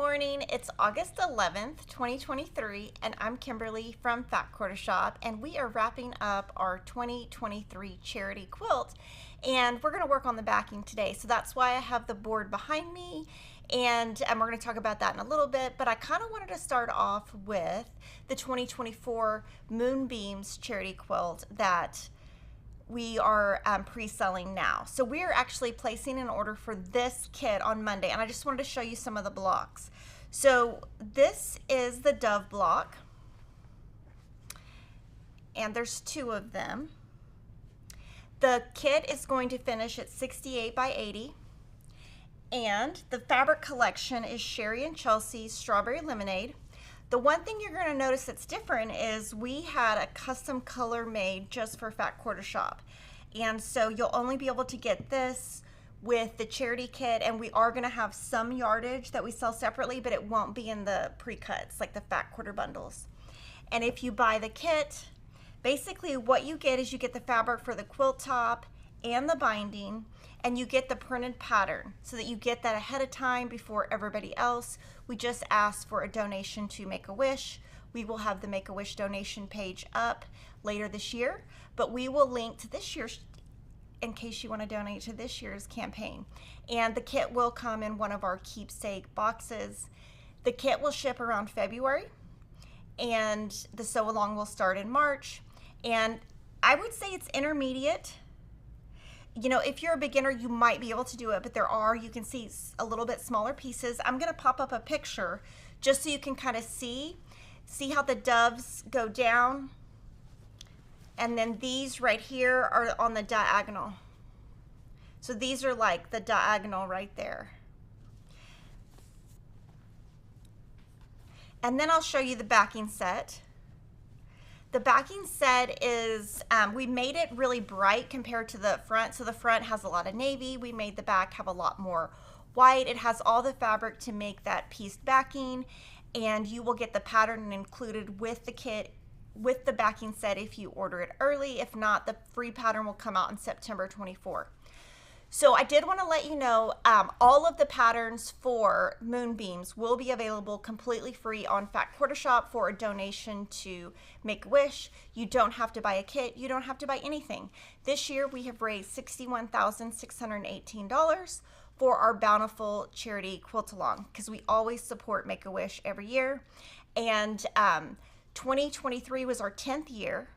morning. It's August 11th, 2023, and I'm Kimberly from Fat Quarter Shop, and we are wrapping up our 2023 charity quilt, and we're going to work on the backing today. So that's why I have the board behind me, and we're going to talk about that in a little bit, but I kind of wanted to start off with the 2024 Moonbeams charity quilt that we are pre-selling now. So we're actually placing an order for this kit on Monday, and I just wanted to show you some of the blocks. So this is the Dove block, and there's two of them. The kit is going to finish at 68 by 80, and the fabric collection is Sherry and Chelsea's Strawberry Lemonade. The one thing you're going to notice that's different is we had a custom color made just for Fat Quarter Shop. And so you'll only be able to get this with the charity kit, and we are going to have some yardage that we sell separately, but it won't be in the pre-cuts like the Fat Quarter bundles. And if you buy the kit, basically what you get is you get the fabric for the quilt top and the binding, and you get the printed pattern so that you get that ahead of time before everybody else. We just asked for a donation to Make-A-Wish. We will have the Make-A-Wish donation page up later this year, but we will link to this year's in case you want to donate to this year's campaign. And the kit will come in one of our keepsake boxes. The kit will ship around February, and the sew along will start in March. And I would say it's intermediate. You know, if you're a beginner, you might be able to do it, but you can see a little bit smaller pieces. I'm going to pop up a picture just so you can kind of see how the doves go down. And then these right here are on the diagonal. So these are like the diagonal right there. And then I'll show you the backing set. The backing set is, we made it really bright compared to the front. So the front has a lot of navy. We made the back have a lot more white. It has all the fabric to make that pieced backing, and you will get the pattern included with the kit, with the backing set if you order it early. If not, the free pattern will come out in September 24. So I did want to let you know all of the patterns for Moonbeams will be available completely free on Fat Quarter Shop for a donation to Make-A-Wish. You don't have to buy a kit. You don't have to buy anything. This year we have raised $61,618 for our Bountiful charity quilt along, because we always support Make-A-Wish every year. And 2023 was our 10th year,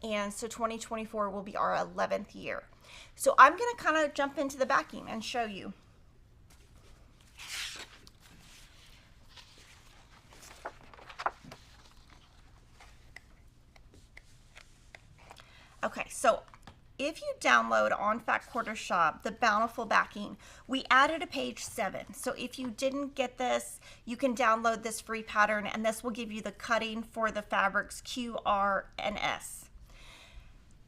and so 2024 will be our 11th year. So I'm going to kind of jump into the backing and show you. Okay, so if you download on Fat Quarter Shop the Bountiful Backing, we added a page 7. So if you didn't get this, you can download this free pattern, and this will give you the cutting for the fabrics Q, R, and S.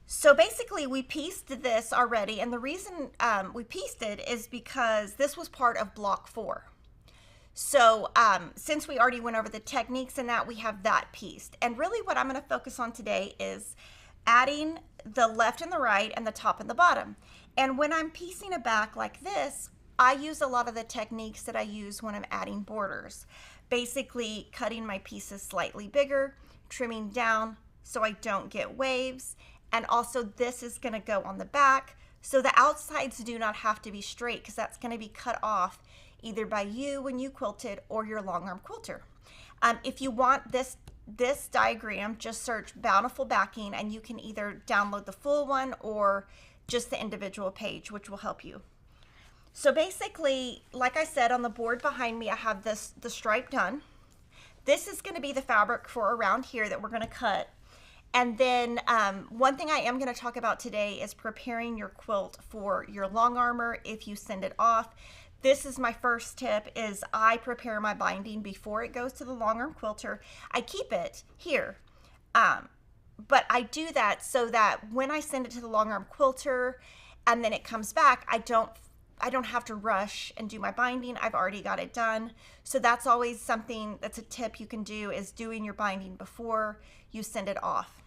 So basically we pieced this already, and the reason we pieced it is because this was part of block 4. So since we already went over the techniques and that, we have that pieced. And really what I'm going to focus on today is adding the left and the right and the top and the bottom. And when I'm piecing a back like this, I use a lot of the techniques that I use when I'm adding borders. Basically cutting my pieces slightly bigger, trimming down so I don't get waves. And also this is going to go on the back, so the outsides do not have to be straight, because that's going to be cut off either by you when you quilted or your long arm quilter. If you want this diagram, just search Bountiful Backing, and you can either download the full one or just the individual page, which will help you. So basically, like I said, on the board behind me, I have the stripe done. This is going to be the fabric for around here that we're going to cut. And then one thing I am going to talk about today is preparing your quilt for your long armor if you send it off. This is my first tip, is I prepare my binding before it goes to the long arm quilter. I keep it here, but I do that so that when I send it to the long arm quilter and then it comes back, I don't have to rush and do my binding. I've already got it done. So that's always something, that's a tip you can do, is doing your binding before you send it off.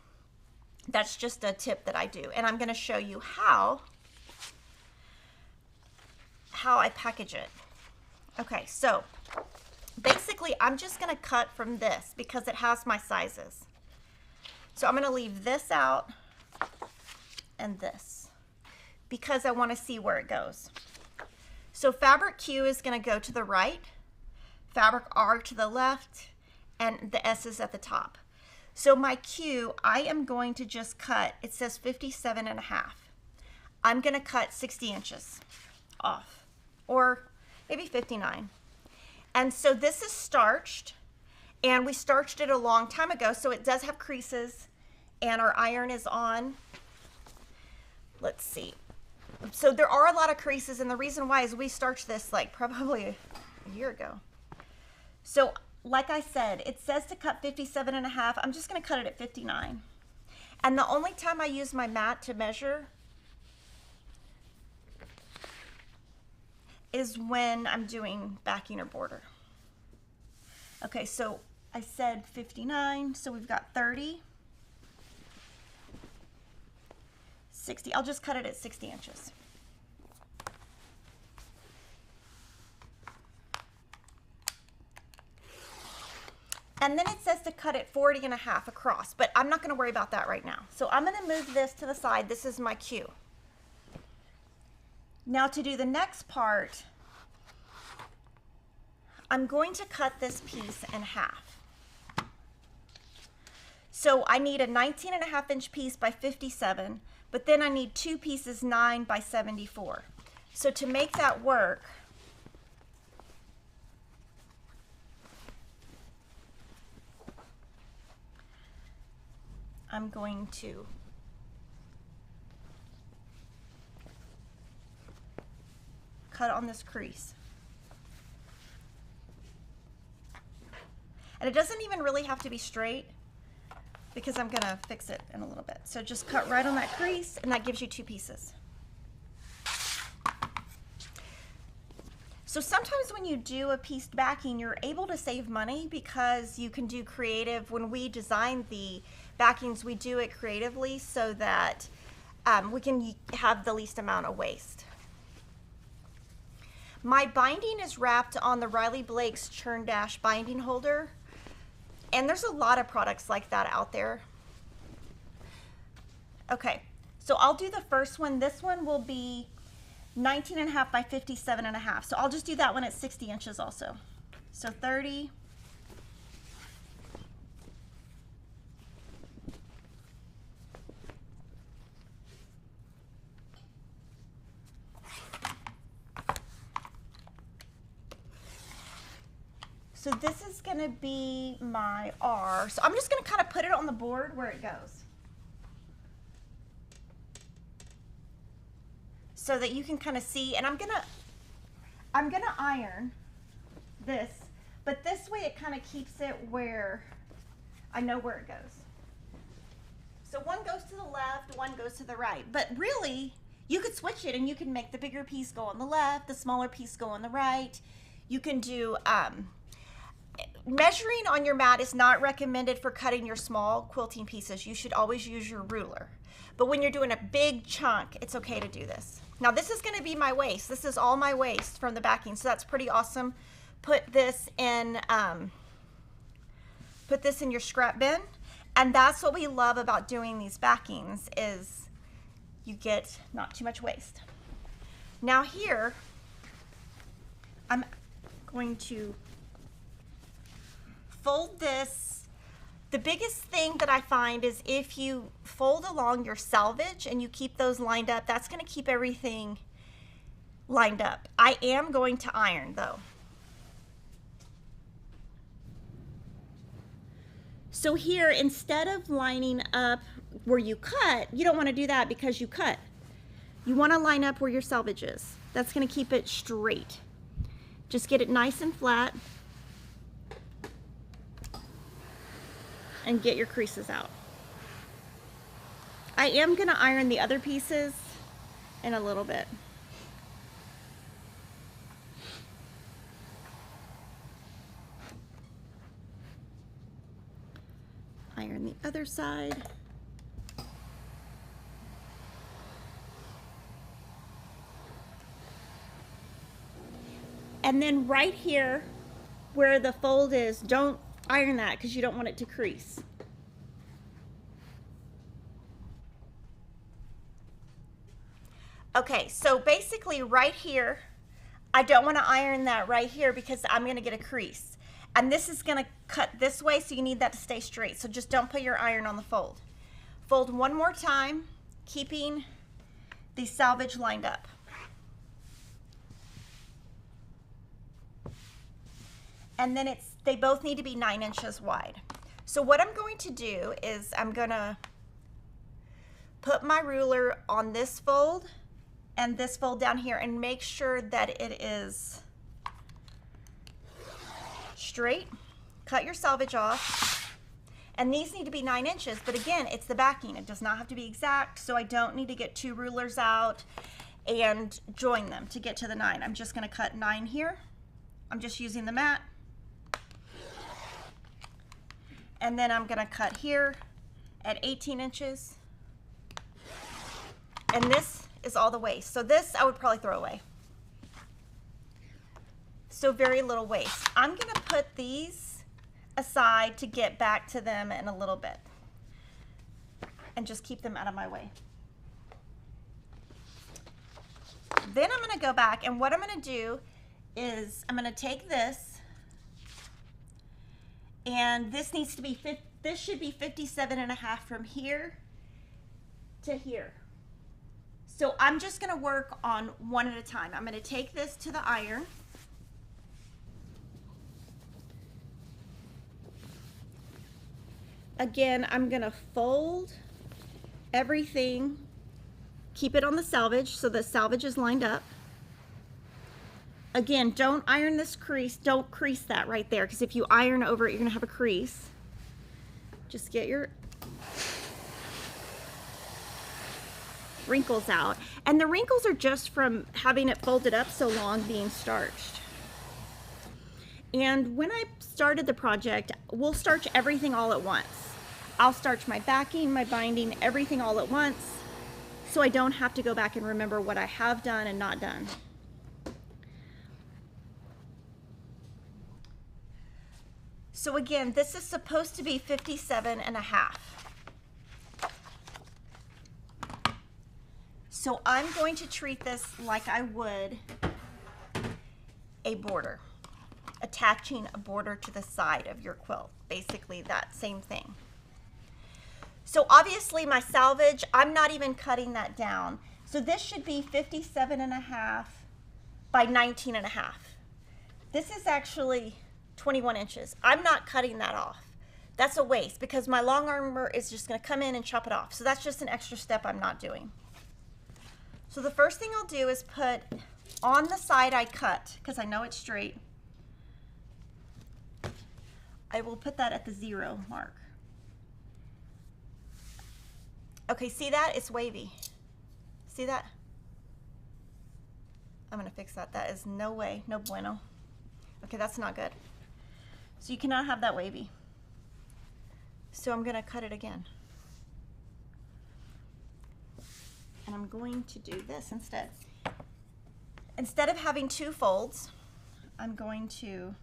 That's just a tip that I do. And I'm going to show you how I package it. Okay, so basically I'm just going to cut from this because it has my sizes. So I'm going to leave this out and this because I want to see where it goes. So fabric Q is going to go to the right, fabric R to the left, and the S is at the top. So my Q, I am going to just cut, it says 57.5. I'm going to cut 60 inches off, or maybe 59. And so this is starched, and we starched it a long time ago, so it does have creases, and our iron is on. Let's see. So there are a lot of creases, and the reason why is we starched this like probably a year ago. So like I said, it says to cut 57.5. I'm just going to cut it at 59. And the only time I use my mat to measure is when I'm doing backing or border. Okay, so I said 59, so we've got 30, 60. I'll just cut it at 60 inches. And then it says to cut it 40.5 across, but I'm not going to worry about that right now. So I'm going to move this to the side. This is my Q. Now to do the next part, I'm going to cut this piece in half. So I need a 19.5 inch piece by 57, but then I need two pieces 9 by 74. So to make that work, I'm going to cut on this crease. And it doesn't even really have to be straight because I'm going to fix it in a little bit. So just cut right on that crease, and that gives you two pieces. So sometimes when you do a pieced backing, you're able to save money because you can do creative. When we design the backings, we do it creatively so that we can have the least amount of waste. My binding is wrapped on the Riley Blake's Churn Dash binding holder, and there's a lot of products like that out there. Okay, so I'll do the first one. This one will be 19.5 by 57.5. So I'll just do that one at 60 inches also. So 30. So this is going to be my R. So I'm just going to kind of put it on the board where it goes, so that you can kind of see. And I'm gonna iron this, but this way it kind of keeps it where I know where it goes. So one goes to the left, one goes to the right. But really, you could switch it and you can make the bigger piece go on the left, the smaller piece go on the right. You can do measuring on your mat is not recommended for cutting your small quilting pieces. You should always use your ruler. But when you're doing a big chunk, it's okay to do this. Now this is going to be my waist. This is all my waist from the backing, so that's pretty awesome. Put this in your scrap bin, and that's what we love about doing these backings is you get not too much waste. Now here, I'm going to fold this. The biggest thing that I find is if you fold along your selvage and you keep those lined up, that's going to keep everything lined up. I am going to iron though. So here, instead of lining up where you cut, you don't want to do that because you cut. You want to line up where your selvage is. That's going to keep it straight. Just get it nice and flat and get your creases out. I am going to iron the other pieces in a little bit. Iron the other side. And then right here where the fold is, don't iron that because you don't want it to crease. Okay, so basically right here, I don't want to iron that right here because I'm going to get a crease. And this is going to cut this way, so you need that to stay straight. So just don't put your iron on the fold. Fold one more time, keeping the selvage lined up. And then they both need to be 9 inches wide. So what I'm going to do is I'm going to put my ruler on this fold and this fold down here and make sure that it is straight. Cut your selvage off. And these need to be 9 inches, but again, it's the backing. It does not have to be exact, so I don't need to get 2 rulers out and join them to get to the 9. I'm just gonna cut 9 here. I'm just using the mat. And then I'm gonna cut here at 18 inches. And this is all the waist. So this I would probably throw away. So very little waist. I'm gonna put these aside to get back to them in a little bit and just keep them out of my way. Then I'm gonna go back, and what I'm gonna do is I'm gonna take this, and this needs to be, this should be 57.5 from here to here. So I'm just gonna work on one at a time. I'm gonna take this to the iron. Again, I'm gonna fold everything, keep it on the selvage so the selvage is lined up. Again, don't iron this crease, don't crease that right there, because if you iron over it, you're gonna have a crease. Just get your wrinkles out. And the wrinkles are just from having it folded up so long being starched. And when I started the project, we'll starch everything all at once. I'll starch my backing, my binding, everything all at once, so I don't have to go back and remember what I have done and not done. So again, this is supposed to be 57.5. So I'm going to treat this like I would a border, attaching a border to the side of your quilt, basically that same thing. So obviously my selvage, I'm not even cutting that down. So this should be 57.5 by 19.5. This is actually 21 inches. I'm not cutting that off. That's a waste because my long armer is just gonna come in and chop it off. So that's just an extra step I'm not doing. So the first thing I'll do is put on the side I cut, because I know it's straight, I will put that at the 0 mark. Okay, see that? It's wavy. See that? I'm gonna fix that. That is no way, no bueno. Okay, that's not good. So you cannot have that wavy. So I'm gonna cut it again. And I'm going to do this instead. Instead of having 2 folds, I'm going to,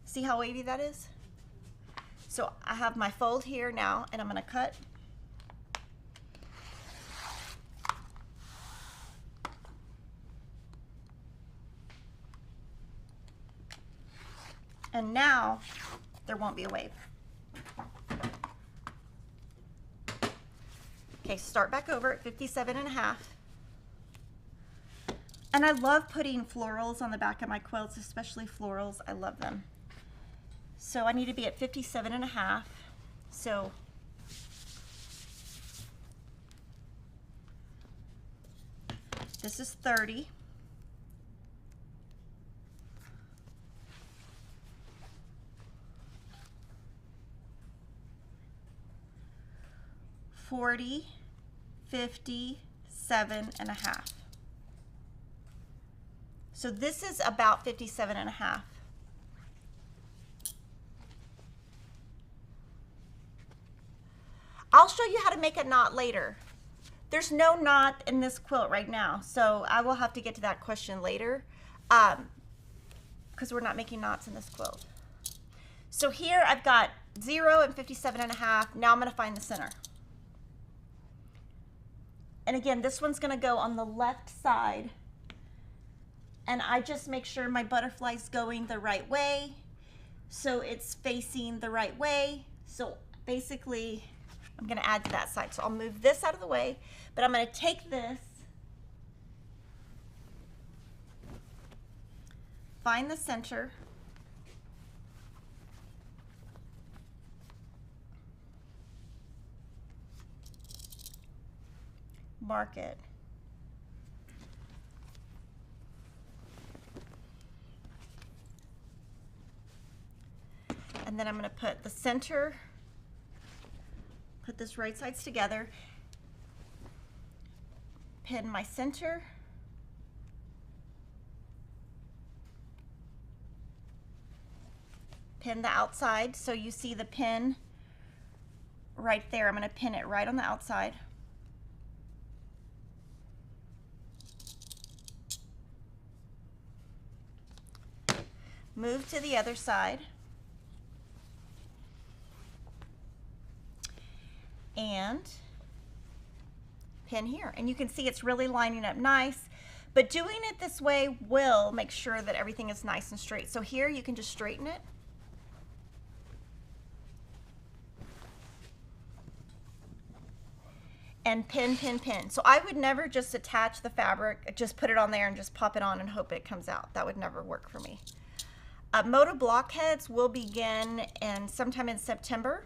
see how wavy that is? So I have my fold here now, and I'm gonna cut. And now there won't be a wave. Okay, start back over at 57.5. And I love putting florals on the back of my quilts, especially florals. I love them. So I need to be at 57.5. So this is 30. $40, 57.5. So this is about 57.5. I'll show you how to make a knot later. There's no knot in this quilt right now, so I will have to get to that question later. Because because we're not making knots in this quilt. So here I've got 0 and 57.5. Now I'm going to find the center. And again, this one's going to go on the left side. And I just make sure my butterfly's going the right way. So it's facing the right way. So basically, I'm going to add to that side. So I'll move this out of the way, but I'm going to take this, find the center, mark it. And then I'm going to put the center, put this right sides together, pin my center, pin the outside, so you see the pin right there. I'm going to pin it right on the outside. Move to the other side. And pin here. And you can see it's really lining up nice, but doing it this way will make sure that everything is nice and straight. So here you can just straighten it. And pin, pin, pin. So I would never just attach the fabric, just put it on there and just pop it on and hope it comes out. That would never work for me. Moda Blockheads will begin sometime in September.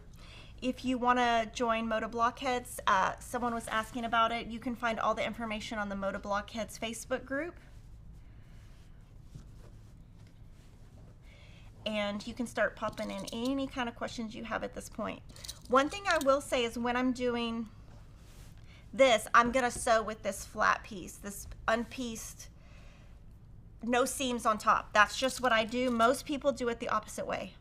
If you want to join Moda Blockheads, someone was asking about it. You can find all the information on the Moda Blockheads Facebook group. And you can start popping in any kind of questions you have at this point. One thing I will say is when I'm doing this, I'm going to sew with this flat piece, this unpieced, no seams on top. That's just what I do. Most people do it the opposite way.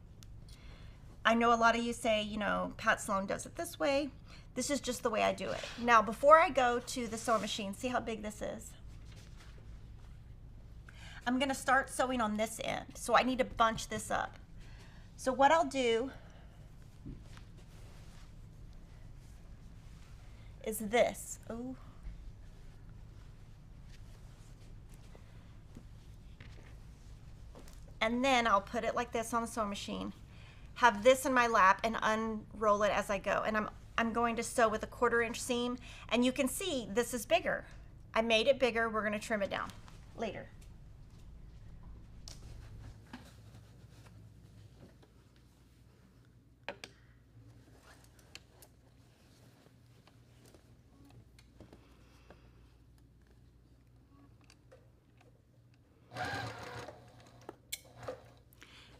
I know a lot of you say, you know, Pat Sloan does it this way. This is just the way I do it. Now, before I go to the sewing machine, see how big this is? I'm going to start sewing on this end. So I need to bunch this up. So what I'll do is this. Ooh. And then I'll put it like this on the sewing machine, have this in my lap and unroll it as I go. And I'm going to sew with a 1/4 inch seam, and you can see this is bigger. I made it bigger. We're going to trim it down later.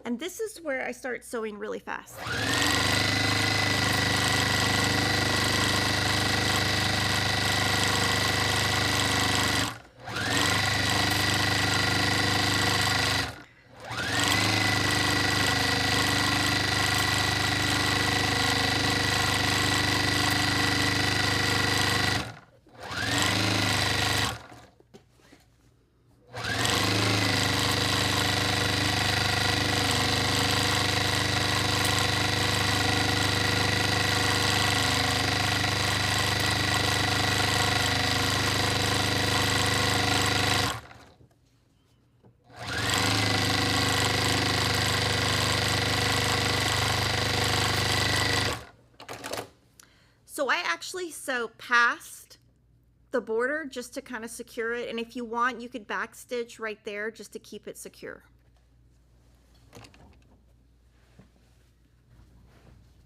And this is where I start sewing really fast. So I actually sew past the border just to kind of secure it. And if you want, you could back stitch right there just to keep it secure.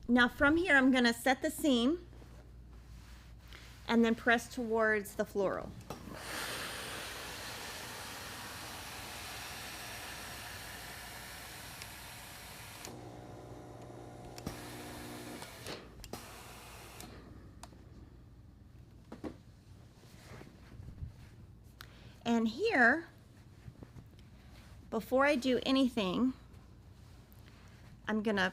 Now from here, I'm going to set the seam and then press towards the floral. And here, before I do anything, I'm gonna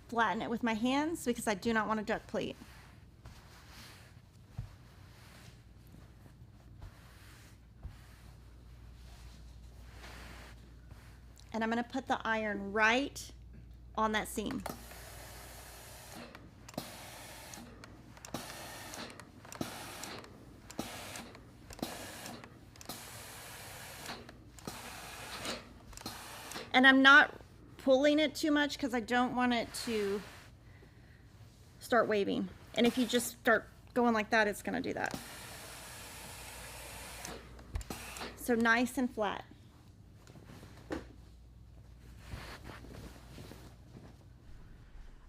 flatten it with my hands because I do not want to duck pleat. And I'm going to put the iron right on that seam. And I'm not pulling it too much because I don't want it to start waving. And if you just start going like that, it's going to do that. So nice and flat.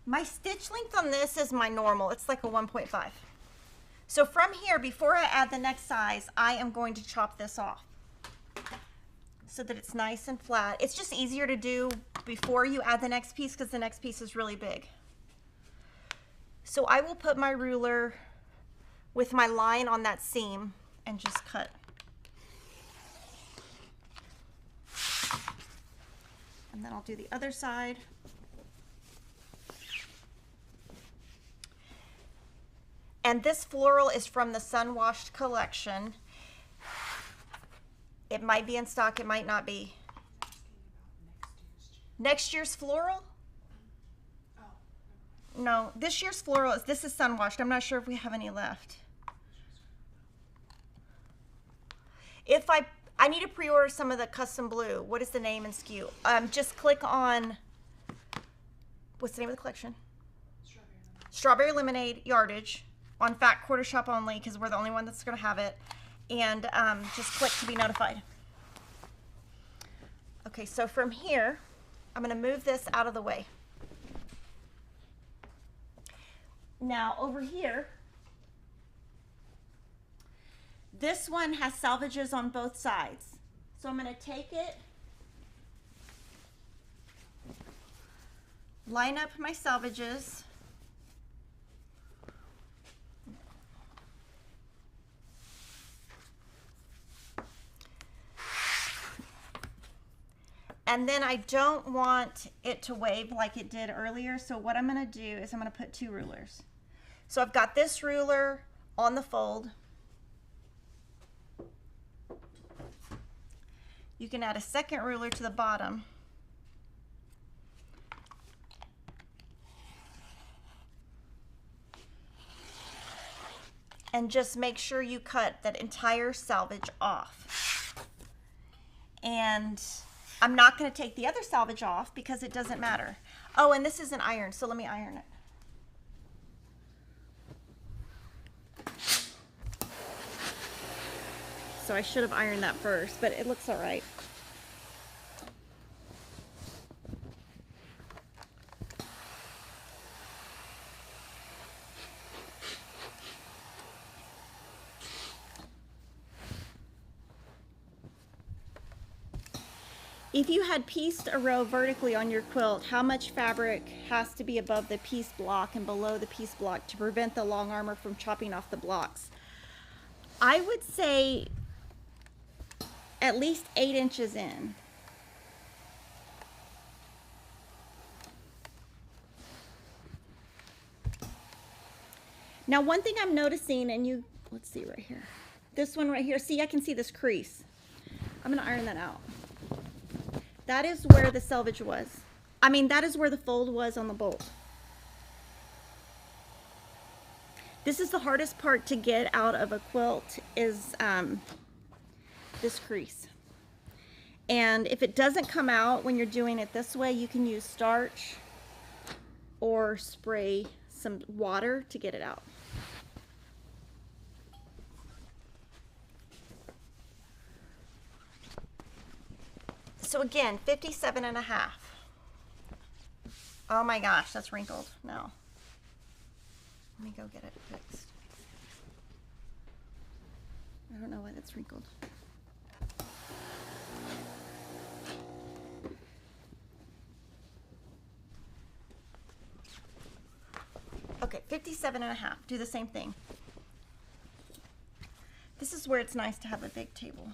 My stitch length on this is my normal. It's like a 1.5. So from here, before I add the next size, I am going to chop this off so that it's nice and flat. It's just easier to do before you add the next piece because the next piece is really big. So I will put my ruler with my line on that seam and just cut. And then I'll do the other side. And this floral is from the Sun Washed collection. It might be in stock, it might not be. Next year's floral? No, this year's floral is, this is Sun Washed. I'm not sure if we have any left. If I need to pre-order some of the custom blue. What is the name and SKU? Just click on, what's the name of the collection? Strawberry Lemonade Yardage on Fat Quarter Shop only because we're the only one that's going to have it. And just click to be notified. Okay, so from here, I'm going to move this out of the way. Now over here, this one has salvages on both sides. So I'm going to take it, line up my salvages, and then I don't want it to wave like it did earlier. So what I'm going to do is I'm going to put two rulers. So I've got this ruler on the fold. You can add a second ruler to the bottom. And just make sure you cut that entire salvage off. And I'm not going to take the other salvage off because it doesn't matter. Oh, and this is an iron, so let me iron it. So I should have ironed that first, but it looks all right. If you had pieced a row vertically on your quilt, how much fabric has to be above the piece block and below the piece block to prevent the long armor from chopping off the blocks? I would say at least 8 inches in. Now one thing I'm noticing, and you, let's see right here. This one right here, see, I can see this crease. I'm gonna iron that out. That is where the selvage was. I mean, that is where the fold was on the bolt. This is the hardest part to get out of a quilt is this crease. And if it doesn't come out when you're doing it this way, you can use starch or spray some water to get it out. So again, 57.5. Oh my gosh, that's wrinkled. No. Let me go get it fixed. I don't know why that's wrinkled. Okay, 57.5. Do the same thing. This is where it's nice to have a big table.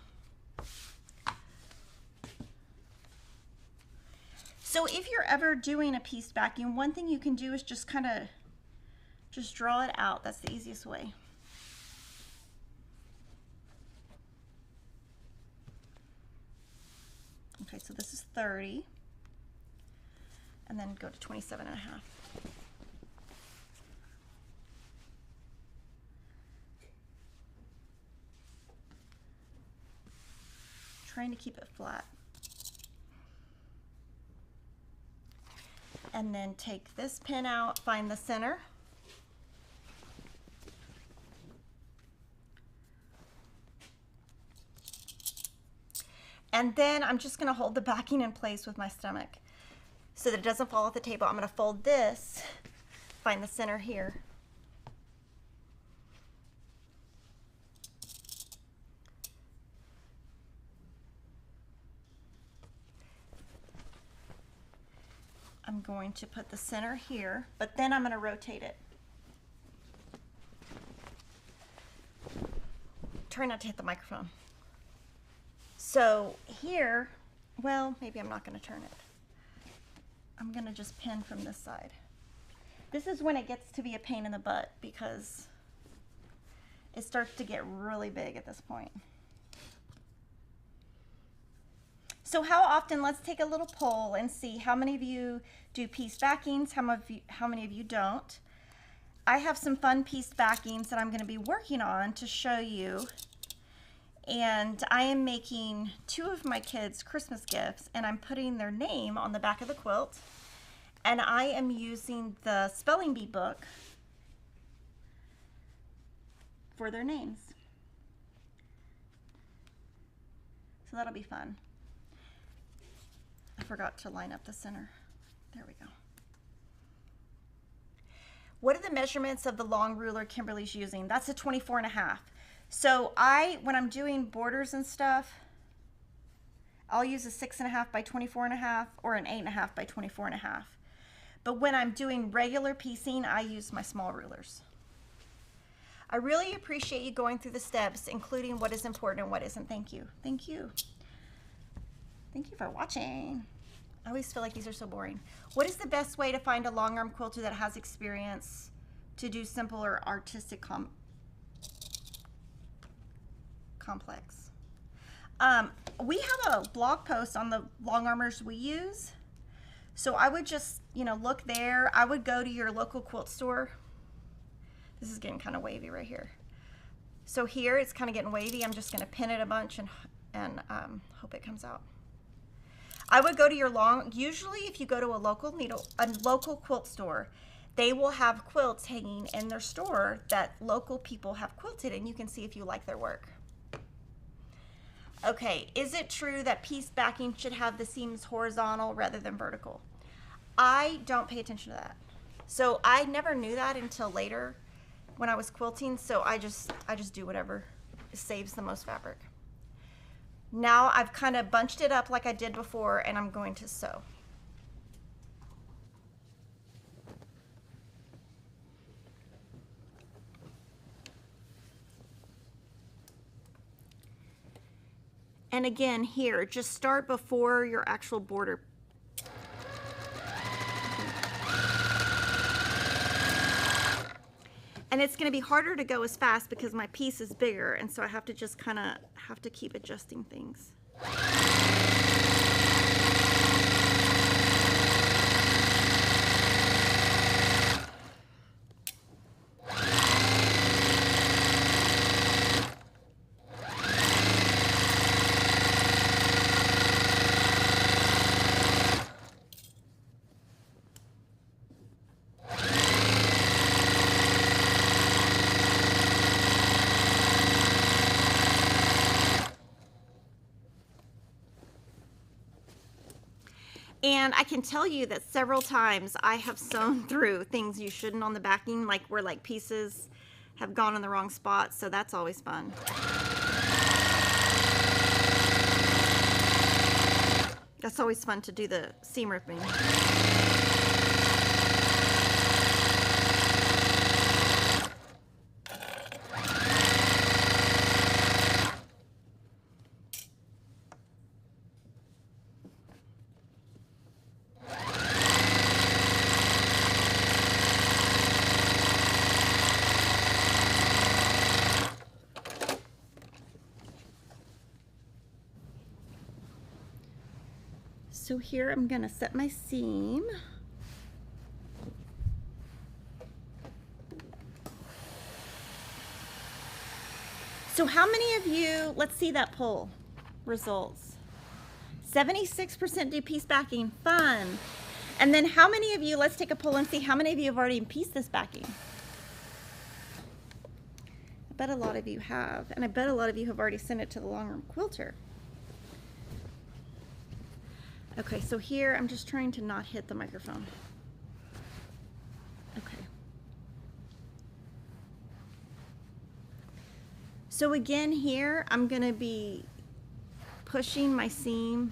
So if you're ever doing a pieced backing, one thing you can do is just kind of just draw it out. That's the easiest way. Okay. Okay, so this is 30. And then go to 27 and a half. Trying to keep it flat. And then take this pin out, find the center. And then I'm just gonna hold the backing in place with my stomach so that it doesn't fall off the table. I'm gonna fold this, find the center here. I'm going to put the center here, but then I'm gonna rotate it. Try not to hit the microphone. So here, well, maybe I'm not gonna turn it. I'm gonna just pin from this side. This is when it gets to be a pain in the butt because it starts to get really big at this point. So how often, let's take a little poll and see how many of you do pieced backings, how many of you don't. I have some fun pieced backings that I'm gonna be working on to show you. And I am making 2 of my kids Christmas gifts, and I'm putting their name on the back of the quilt. And I am using the spelling bee book for their names. So that'll be fun. I forgot to line up the center. There we go. What are the measurements of the long ruler Kimberly's using? That's a 24 and a half. So when I'm doing borders and stuff, I'll use a 6.5 by 24 and a half or an 8.5 by 24 and a half. But when I'm doing regular piecing, I use my small rulers. I really appreciate you going through the steps, including what is important and what isn't. Thank you. Thank you. Thank you for watching. I always feel like these are so boring. What is the best way to find a long arm quilter that has experience to do simple or artistic complex? We have a blog post on the long armors we use. So I would just, look there. I would go to your local quilt store. This is getting kind of wavy right here. So here it's kind of getting wavy. I'm just going to pin it a bunch and hope it comes out. I would go to your usually if you go to a local quilt store, they will have quilts hanging in their store that local people have quilted, and you can see if you like their work. Okay, is it true that pieced backing should have the seams horizontal rather than vertical? I don't pay attention to that. So I never knew that until later when I was quilting, so I just do whatever saves the most fabric. Now I've kind of bunched it up like I did before, and I'm going to sew. And again here, just start before your actual border. And it's going to be harder to go as fast because my piece is bigger, and so I have to just kind of keep adjusting things. And I can tell you that several times I have sewn through things you shouldn't on the backing, like where pieces have gone in the wrong spot, so that's always fun. That's always fun to do the seam ripping. So here I'm gonna set my seam. So how many of you, let's see that poll results. 76% do piece backing, fun. And then how many of you, let's take a poll and see how many of you have already pieced this backing. I bet a lot of you have, and I bet a lot of you have already sent it to the long arm quilter. Okay, so here I'm just trying to not hit the microphone. Okay. So again here, I'm gonna be pushing my seam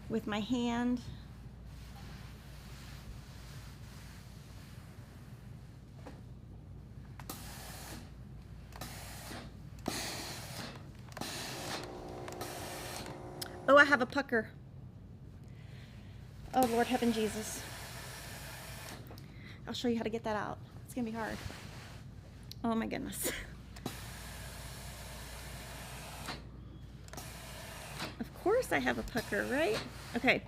with my hand. Oh, I have a pucker. Oh, Lord heaven Jesus. I'll show you how to get that out. It's gonna be hard. Oh my goodness. Of course I have a pucker, right? Okay.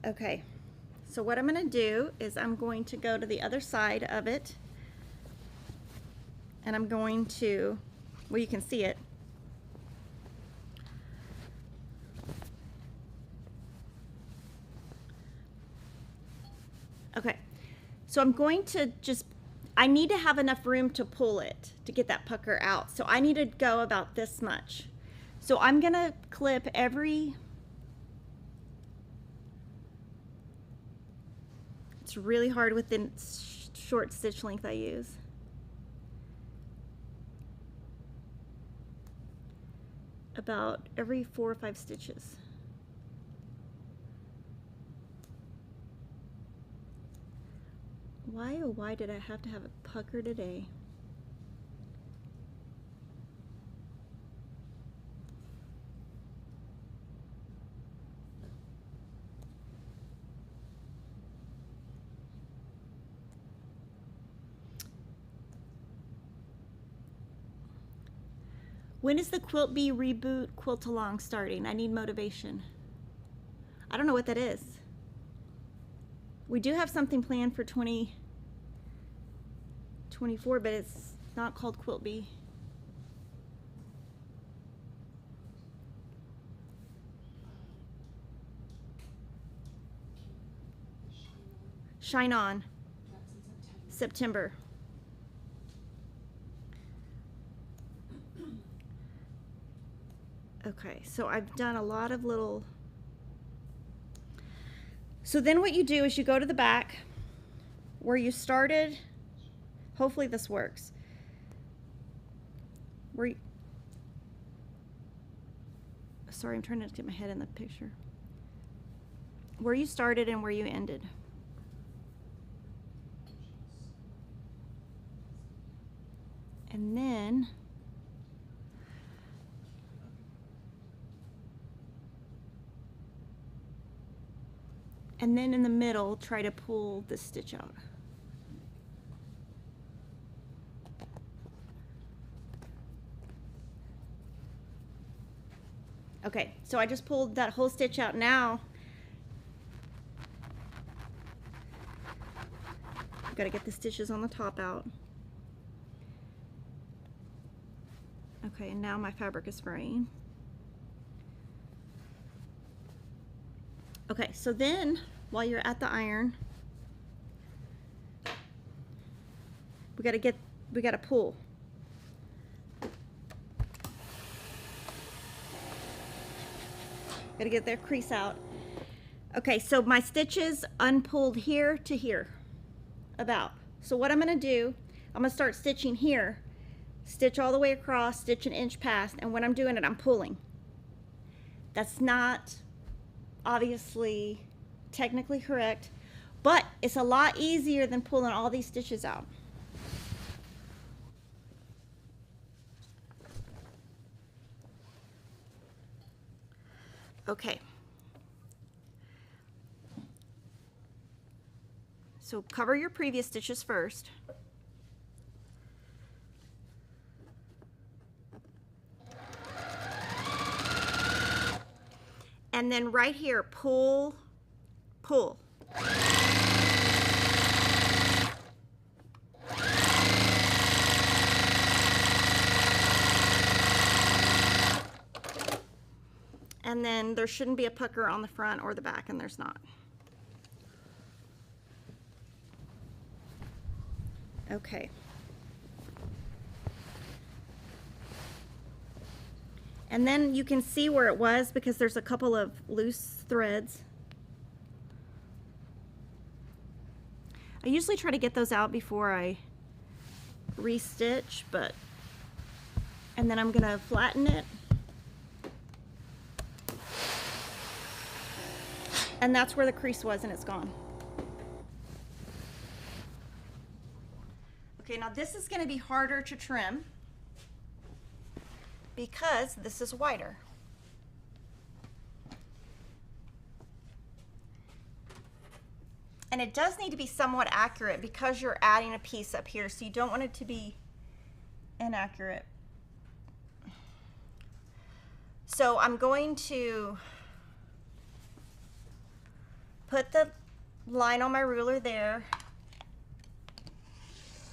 Okay. So what I'm gonna do is I'm going to go to the other side of it, and I'm going to, well, you can see it. Okay, so I'm going to just, I need to have enough room to pull it, to get that pucker out. So I need to go about this much. So I'm gonna clip every, it's really hard with the short stitch length I use. About every 4 or 5 stitches. Why, oh why did I have to have a pucker today? When is the Quilt Bee reboot Quilt Along starting? I need motivation. I don't know what that is. We do have something planned for 2024, but it's not called Quilt Bee. Shine On. September. Okay, so I've done a lot of little. So then what you do is you go to the back where you started. Hopefully this works. Sorry, I'm trying to get my head in the picture. Where you started and where you ended. And then in the middle, try to pull the stitch out. Okay, so I just pulled that whole stitch out. Now I've got to get the stitches on the top out. Okay, and now my fabric is fraying. Okay, so then while you're at the iron, we gotta pull. Gotta get their crease out. Okay, so my stitches unpulled here to here, about. So what I'm gonna do, I'm gonna start stitching here, stitch all the way across, stitch an inch past, and when I'm doing it, I'm pulling. That's not obviously technically correct, but it's a lot easier than pulling all these stitches out. Okay. So cover your previous stitches first. And then right here, pull, pull. And then there shouldn't be a pucker on the front or the back, and there's not. Okay. And then you can see where it was because there's a couple of loose threads. I usually try to get those out before I restitch, but, and then I'm gonna flatten it. And that's where the crease was, and it's gone. Okay, now this is gonna be harder to trim because this is wider. And it does need to be somewhat accurate because you're adding a piece up here, so you don't want it to be inaccurate. So I'm going to put the line on my ruler there,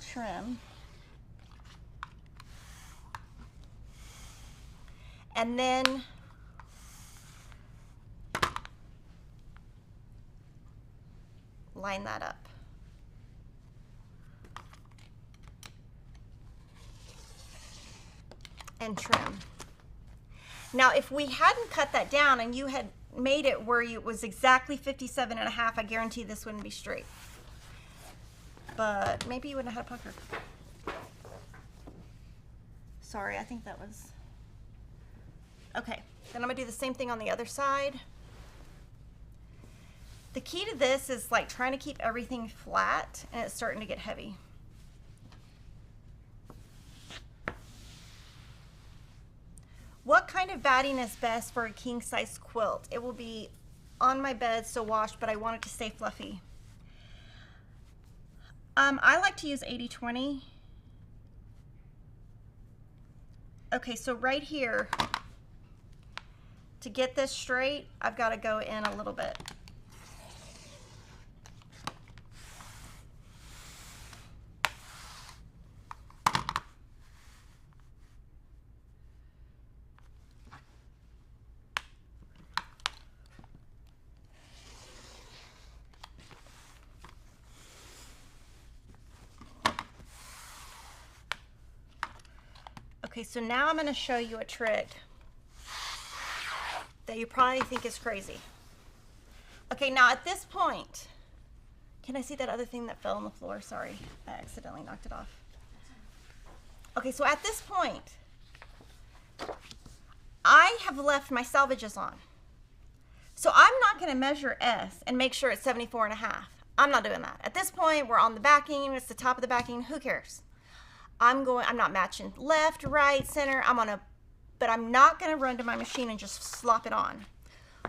trim, and then line that up. And trim. Now, if we hadn't cut that down and you had made it where it was exactly 57.5, I guarantee this wouldn't be straight. But maybe you wouldn't have had a pucker. Sorry, I think that was... Okay, then I'm gonna do the same thing on the other side. The key to this is like trying to keep everything flat, and it's starting to get heavy. What kind of batting is best for a king size quilt? It will be on my bed, so washed, but I want it to stay fluffy. I like to use 80/20. Okay, so right here, to get this straight, I've got to go in a little bit. Okay, so now I'm going to show you a trick that you probably think is crazy. Okay, now at this point, can I see that other thing that fell on the floor? Sorry, I accidentally knocked it off. Okay, so at this point, I have left my selvages on. So I'm not going to measure S and make sure it's 74.5. I'm not doing that. At this point, we're on the backing, it's the top of the backing, who cares? I'm not matching left, right, center. But I'm not going to run to my machine and just slop it on.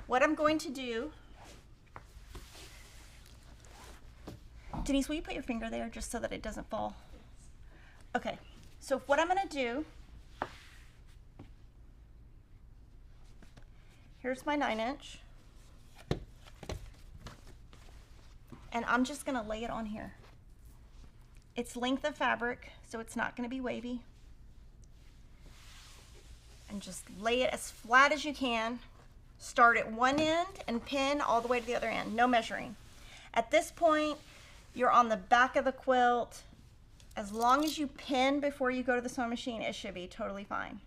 What I'm going to do, Denise, will you put your finger there just so that it doesn't fall? Okay, so what I'm going to do, here's my 9-inch, and I'm just going to lay it on here. It's length of fabric, so it's not going to be wavy. And just lay it as flat as you can. Start at one end and pin all the way to the other end, no measuring. At this point, you're on the back of the quilt. As long as you pin before you go to the sewing machine, it should be totally fine.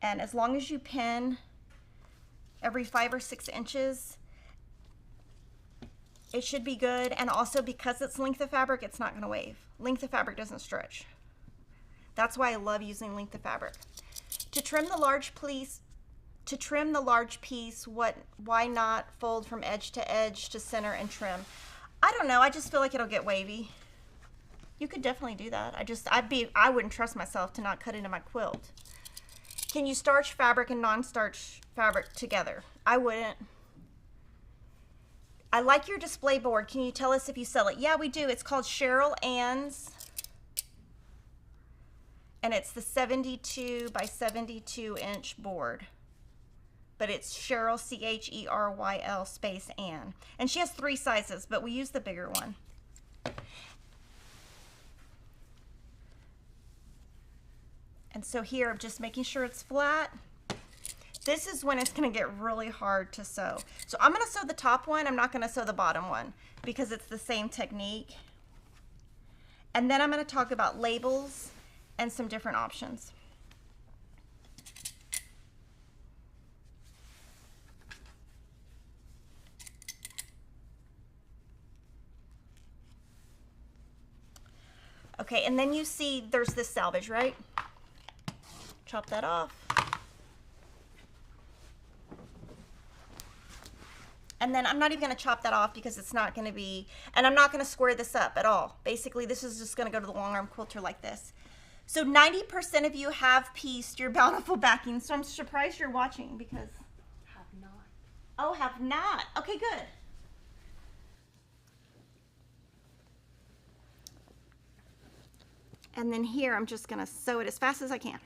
And as long as you pin every 5 or 6 inches, it should be good. And also because it's length of fabric, it's not going to wave. Length of fabric doesn't stretch. That's why I love using length of fabric. To trim the large piece, why not fold from edge to edge to center and trim? I don't know. I just feel like it'll get wavy. You could definitely do that. I wouldn't trust myself to not cut into my quilt. Can you starch fabric and non-starch fabric together? I wouldn't. I like your display board. Can you tell us if you sell it? Yeah, we do. It's called Cheryl Ann's. and it's the 72 by 72 inch board. But it's Cheryl, Cheryl space Ann. And she has 3 sizes, but we use the bigger one. And so here, I'm just making sure it's flat. This is when it's gonna get really hard to sew. So I'm gonna sew the top one, I'm not gonna sew the bottom one because it's the same technique. And then I'm gonna talk about labels and some different options. Okay, and then you see there's this selvage, right? Chop that off. And then I'm not even gonna chop that off because it's not gonna be, and I'm not gonna square this up at all. Basically, this is just gonna go to the long arm quilter like this. So 90% of you have pieced your Bountiful Backing, so I'm surprised you're watching because. Have not. Oh, have not. Okay, good. And then here, I'm just gonna sew it as fast as I can.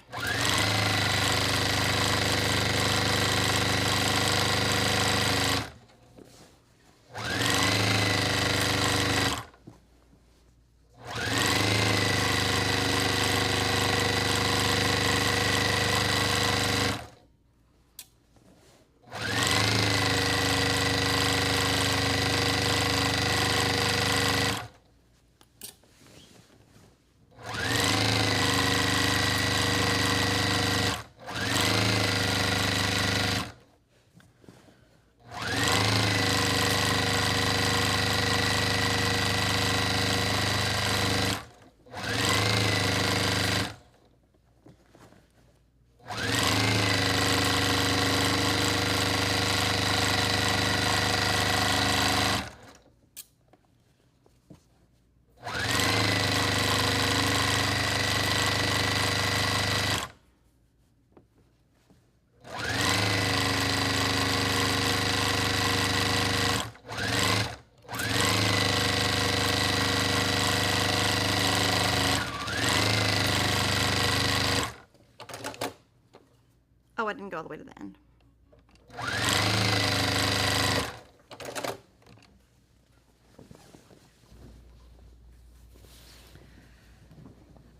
Oh, I didn't go all the way to the end.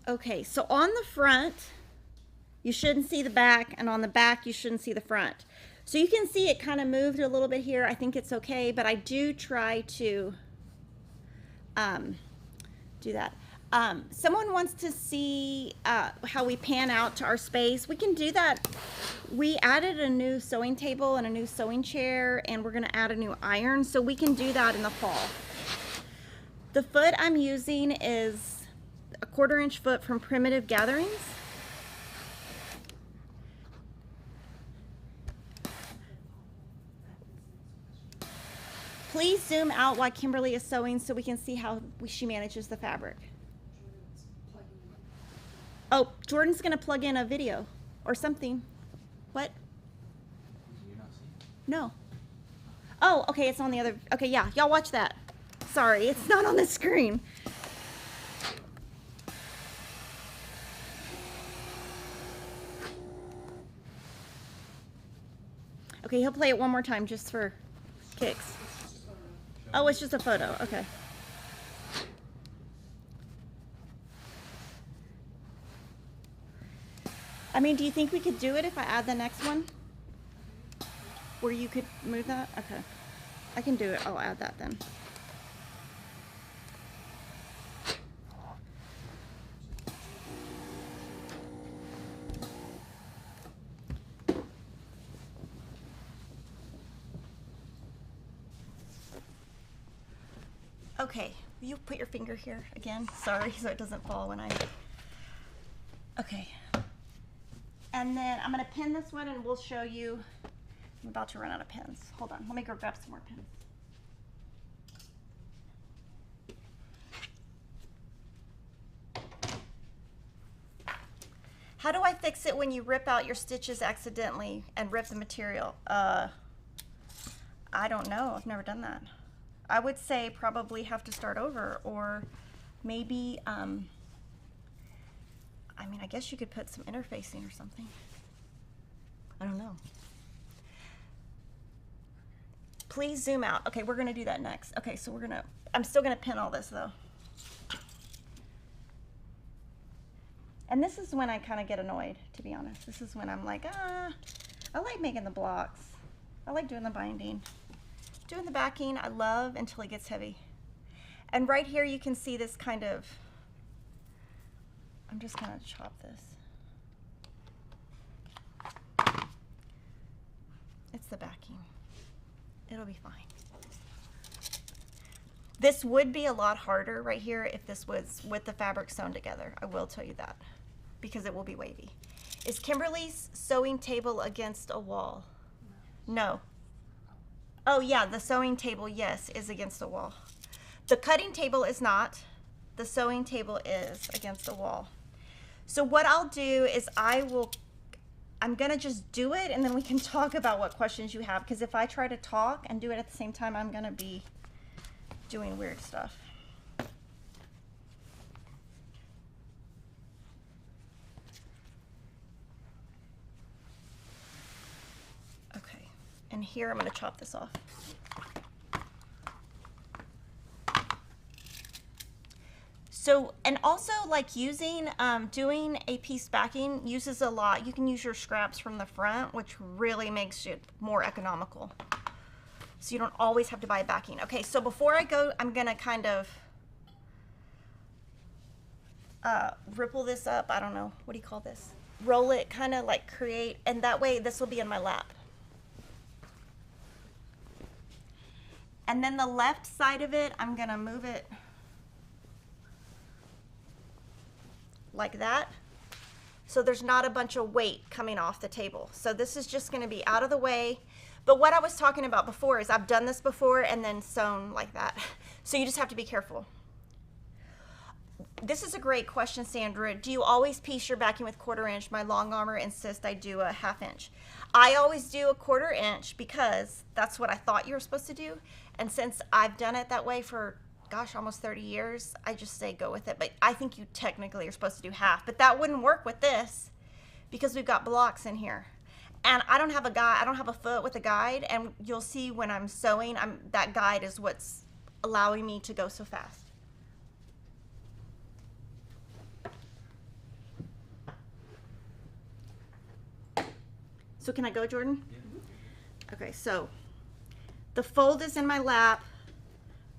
Okay, so on the front, you shouldn't see the back, and on the back, you shouldn't see the front. So you can see it kind of moved a little bit here. I think it's okay, but I do try to do that. Someone wants to see how we pan out to our space. We can do that. We added a new sewing table and a new sewing chair, and we're gonna add a new iron, so we can do that in the fall. The foot I'm using is a 1/4 inch foot from Primitive Gatherings. Please zoom out while Kimberly is sewing so we can see how she manages the fabric. Oh, Jordan's gonna plug in a video or something. What? No. Oh, okay, it's on the other. Okay, yeah, y'all watch that. Sorry, it's not on the screen. Okay, he'll play it one more time just for kicks. Oh, it's just a photo. Okay. I mean, do you think we could do it if I add the next one? Where you could move that? Okay. I can do it. I'll add that then. Okay, will you put your finger here again? Sorry, so it doesn't fall when I... Okay. And then I'm going to pin this one and we'll show you. I'm about to run out of pins. Hold on, let me go grab some more pins. How do I fix it when you rip out your stitches accidentally and rip the material? I don't know. I've never done that. I would say probably have to start over, or maybe I mean, I guess you could put some interfacing or something. I don't know. Please zoom out. Okay, we're gonna do that next. Okay, so I'm still gonna pin all this though. And this is when I kind of get annoyed, to be honest. This is when I'm like, I like making the blocks. I like doing the binding. Doing the backing, I love until it gets heavy. And right here you can see this kind of, I'm just gonna chop this. It's the backing. It'll be fine. This would be a lot harder right here if this was with the fabric sewn together. I will tell you that, because it will be wavy. Is Kimberly's sewing table against a wall? No. Oh yeah, the sewing table, yes, is against a wall. The cutting table is not. The sewing table is against a wall. So what I'll do is I'm gonna just do it, and then we can talk about what questions you have, because if I try to talk and do it at the same time, I'm gonna be doing weird stuff. Okay, and here I'm gonna chop this off. So, and also like doing a piece backing uses a lot. You can use your scraps from the front, which really makes it more economical. So you don't always have to buy backing. Okay, so before I go, I'm gonna kind of ripple this up. I don't know, what do you call this? Roll it, kind of like create, and that way this will be in my lap. And then the left side of it, I'm gonna move it like that, so there's not a bunch of weight coming off the table. So this is just going to be out of the way. But what I was talking about before is I've done this before and then sewn like that. So you just have to be careful. This is a great question, Sandra. Do you always piece your backing with 1/4 inch? My long armor insists I do a 1/2 inch. I always do a 1/4 inch because that's what I thought you were supposed to do. And since I've done it that way for gosh, almost 30 years, I just say go with it. But I think you technically are supposed to do 1/2, but that wouldn't work with this because we've got blocks in here. And I don't have a guide, I don't have a foot with a guide, and you'll see when I'm sewing, that guide is what's allowing me to go so fast. So can I go, Jordan? Yeah. Okay, so the fold is in my lap.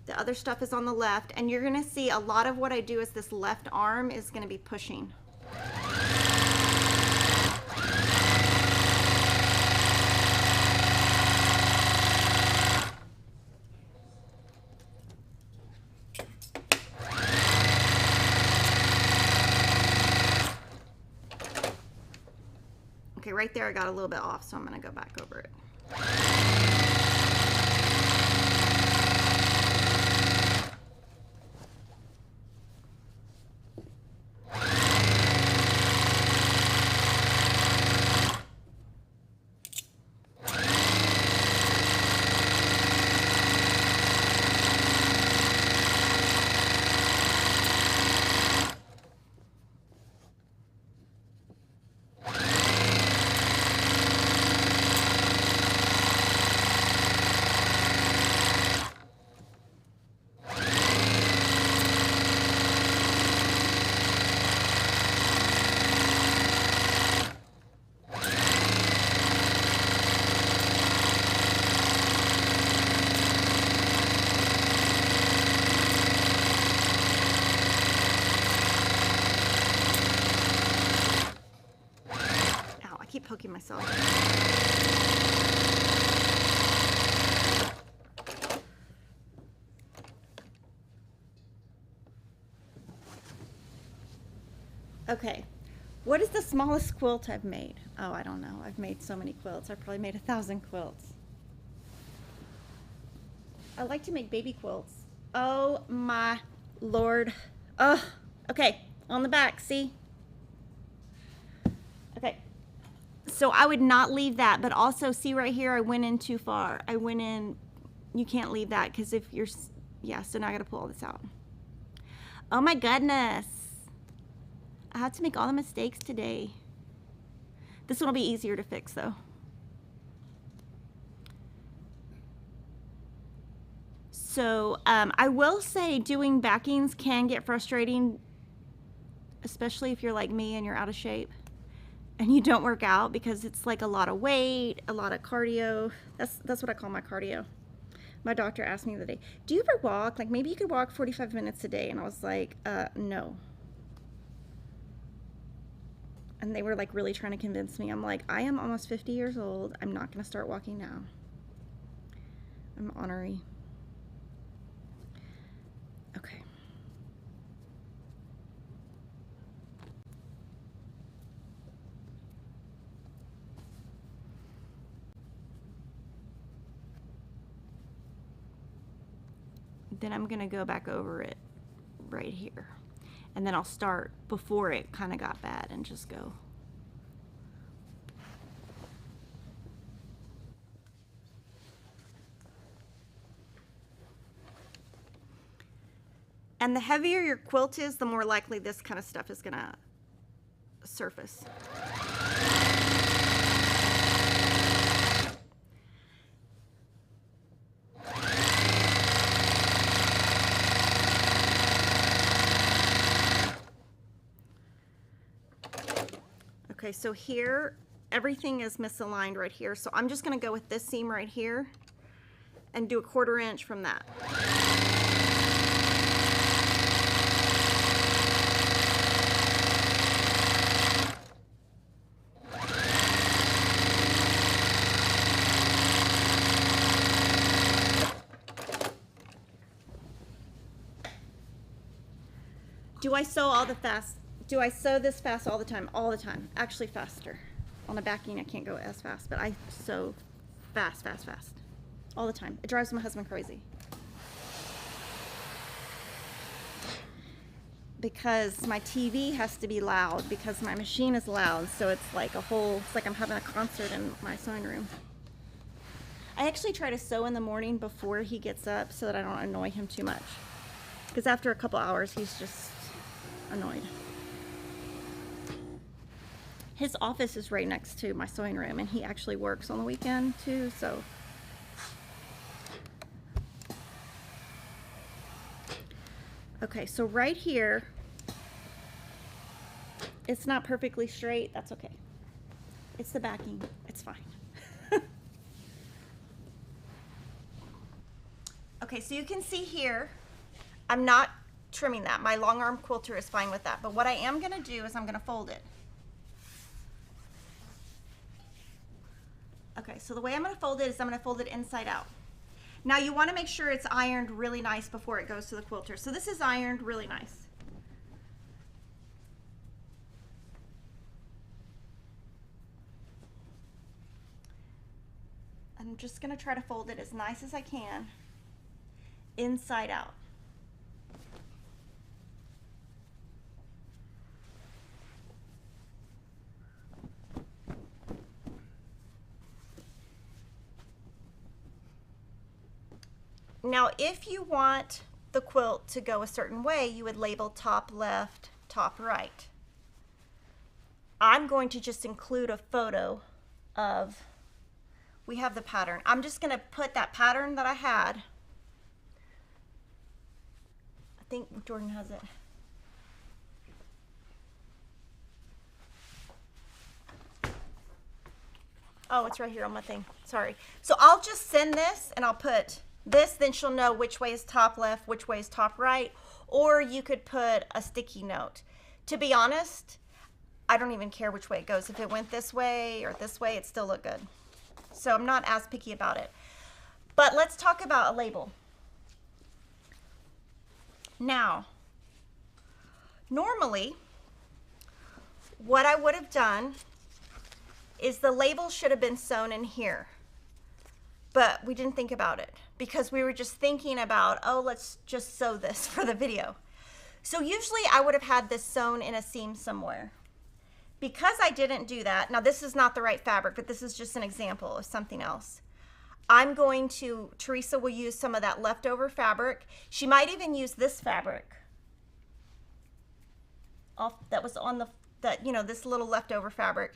The other stuff is on the left, and you're gonna see a lot of what I do is this left arm is gonna be pushing. Okay, right there I got a little bit off, so I'm gonna go back over it. Poking myself. Okay, what is the smallest quilt I've made? Oh, I don't know. I've made so many quilts. I've probably made 1,000 quilts. I like to make baby quilts. Oh my Lord. Oh, okay, on the back, see? Okay. So I would not leave that, but also see right here, I went in too far. I went in, you can't leave that because if you're, yeah, so now I gotta pull all this out. Oh my goodness. I had to make all the mistakes today. This one will be easier to fix though. So I will say doing backings can get frustrating, especially if you're like me and you're out of shape and you don't work out, because it's like a lot of weight, a lot of cardio. That's what I call my cardio. My doctor asked me the other day, do you ever walk? Like maybe you could walk 45 minutes a day. And I was like, no. And they were like really trying to convince me. I'm like, I am almost 50 years old. I'm not going to start walking now. I'm ornery. Okay. Then I'm going to go back over it right here. And then I'll start before it kind of got bad and just go. And the heavier your quilt is, the more likely this kind of stuff is going to surface. Okay, so here, everything is misaligned right here. So I'm just going to go with this seam right here and do a 1/4 inch from that. Do I sew this fast all the time? All the time. Actually faster. On the backing I can't go as fast, but I sew fast. All the time. It drives my husband crazy. Because my TV has to be loud, because my machine is loud, so it's like I'm having a concert in my sewing room. I actually try to sew in the morning before he gets up so that I don't annoy him too much. Because after a couple hours, he's just annoyed. His office is right next to my sewing room, and he actually works on the weekend too, so. Okay, so right here, it's not perfectly straight. That's okay. It's the backing. It's fine. Okay, so you can see here, I'm not trimming that. My long arm quilter is fine with that. But what I am going to do is I'm going to fold it. Okay, so the way I'm going to fold it is I'm going to fold it inside out. Now you want to make sure it's ironed really nice before it goes to the quilter. So this is ironed really nice. I'm just going to try to fold it as nice as I can inside out. Now, if you want the quilt to go a certain way, you would label top left, top right. I'm going to just include a photo of, we have the pattern. I'm just going to put that pattern that I had. I think Jordan has it. Oh, it's right here on my thing. Sorry. So I'll just send this and I'll put this, then she'll know which way is top left, which way is top right, or you could put a sticky note. To be honest, I don't even care which way it goes. If it went this way or this way, it still look good. So I'm not as picky about it. But let's talk about a label. Now, normally, what I would have done is the label should have been sewn in here. But we didn't think about it because we were just thinking about, oh, let's just sew this for the video. So usually I would have had this sewn in a seam somewhere. Because I didn't do that, now this is not the right fabric, but this is just an example of something else. I'm going to, Teresa will use some of that leftover fabric. She might even use this fabric off that was on this little leftover fabric.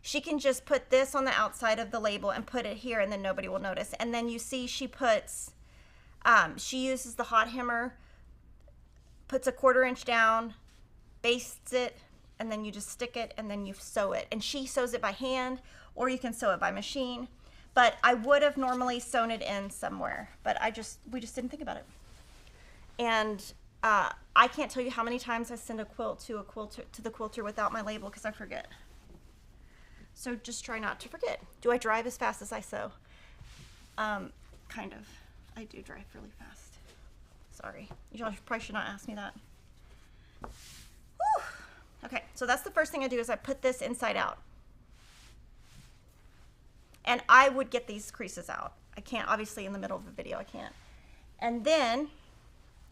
She can just put this on the outside of the label and put it here, and then nobody will notice. And then you see she puts, she uses the hot hammer, puts a 1/4 inch down, bastes it, and then you just stick it and then you sew it. And she sews it by hand, or you can sew it by machine. But I would have normally sewn it in somewhere, but we just didn't think about it. And I can't tell you how many times I send a quilt to the quilter without my label because I forget. So just try not to forget. Do I drive as fast as I sew? Kind of. I do drive really fast. Sorry. You probably should not ask me that. Whew. Okay, so that's the first thing I do is I put this inside out. And I would get these creases out. I can't, obviously in the middle of a video, I can't. And then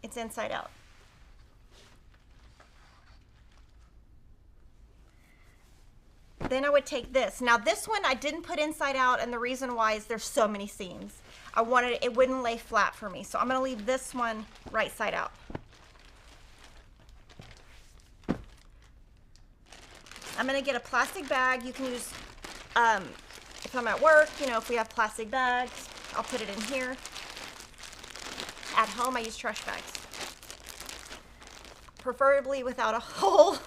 it's inside out. Then I would take this. Now this one I didn't put inside out, and the reason why is there's so many seams. I wanted it wouldn't lay flat for me. So I'm gonna leave this one right side out. I'm gonna get a plastic bag. You can use, if I'm at work, if we have plastic bags, I'll put it in here. At home, I use trash bags. Preferably without a hole.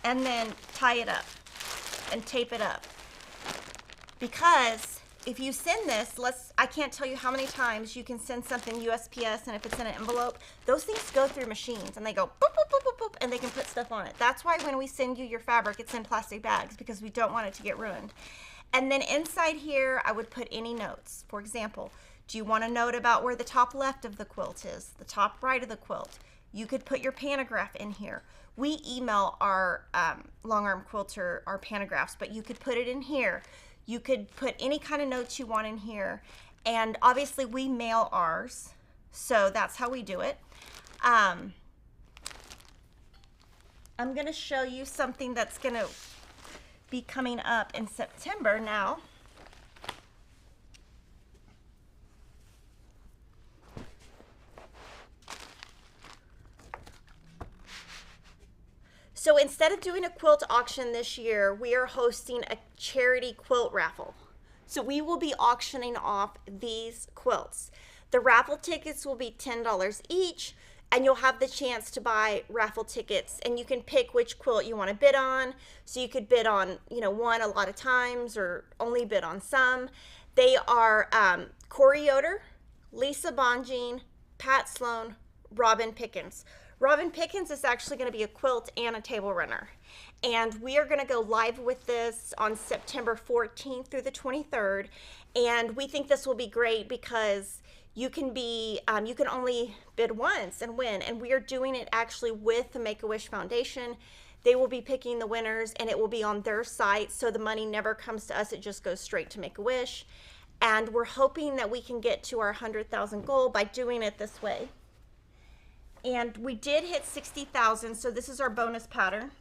And then tie it up and tape it up. Because if you send this, I can't tell you how many times you can send something USPS, and if it's in an envelope, those things go through machines and they go boop, boop, boop, boop, boop, and they can put stuff on it. That's why when we send you your fabric, it's in plastic bags, because we don't want it to get ruined. And then inside here, I would put any notes. For example, do you want a note about where the top left of the quilt is, the top right of the quilt? You could put your pantograph in here. We email our long arm quilter our pantographs, but you could put it in here. You could put any kind of notes you want in here. And obviously we mail ours, so that's how we do it. I'm gonna show you something that's gonna be coming up in September now. So instead of doing a quilt auction this year, we are hosting a charity quilt raffle. So we will be auctioning off these quilts. The raffle tickets will be $10 each, and you'll have the chance to buy raffle tickets, and you can pick which quilt you want to bid on. So you could bid on, one a lot of times, or only bid on some. They are Corey Yoder, Lisa Bonjean, Pat Sloan, Robin Pickens. Robin Pickens is actually going to be a quilt and a table runner. And we are going to go live with this on September 14th through the 23rd. And we think this will be great because you can only bid once and win. And we are doing it actually with the Make-A-Wish Foundation. They will be picking the winners, and it will be on their site. So the money never comes to us. It just goes straight to Make-A-Wish. And we're hoping that we can get to our 100,000 goal by doing it this way. And we did hit 60,000, so this is our bonus pattern.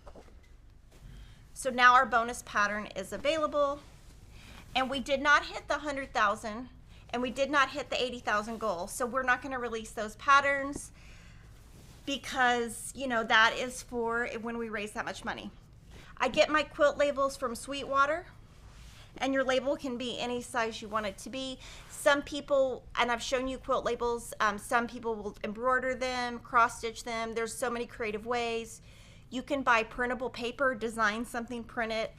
So now our bonus pattern is available, and we did not hit the 100,000, and we did not hit the 80,000 goal. So we're not going to release those patterns because, that is for when we raise that much money. I get my quilt labels from Sweetwater, and your label can be any size you want it to be. Some people, and I've shown you quilt labels, some people will embroider them, cross stitch them. There's so many creative ways. You can buy printable paper, design something, print it.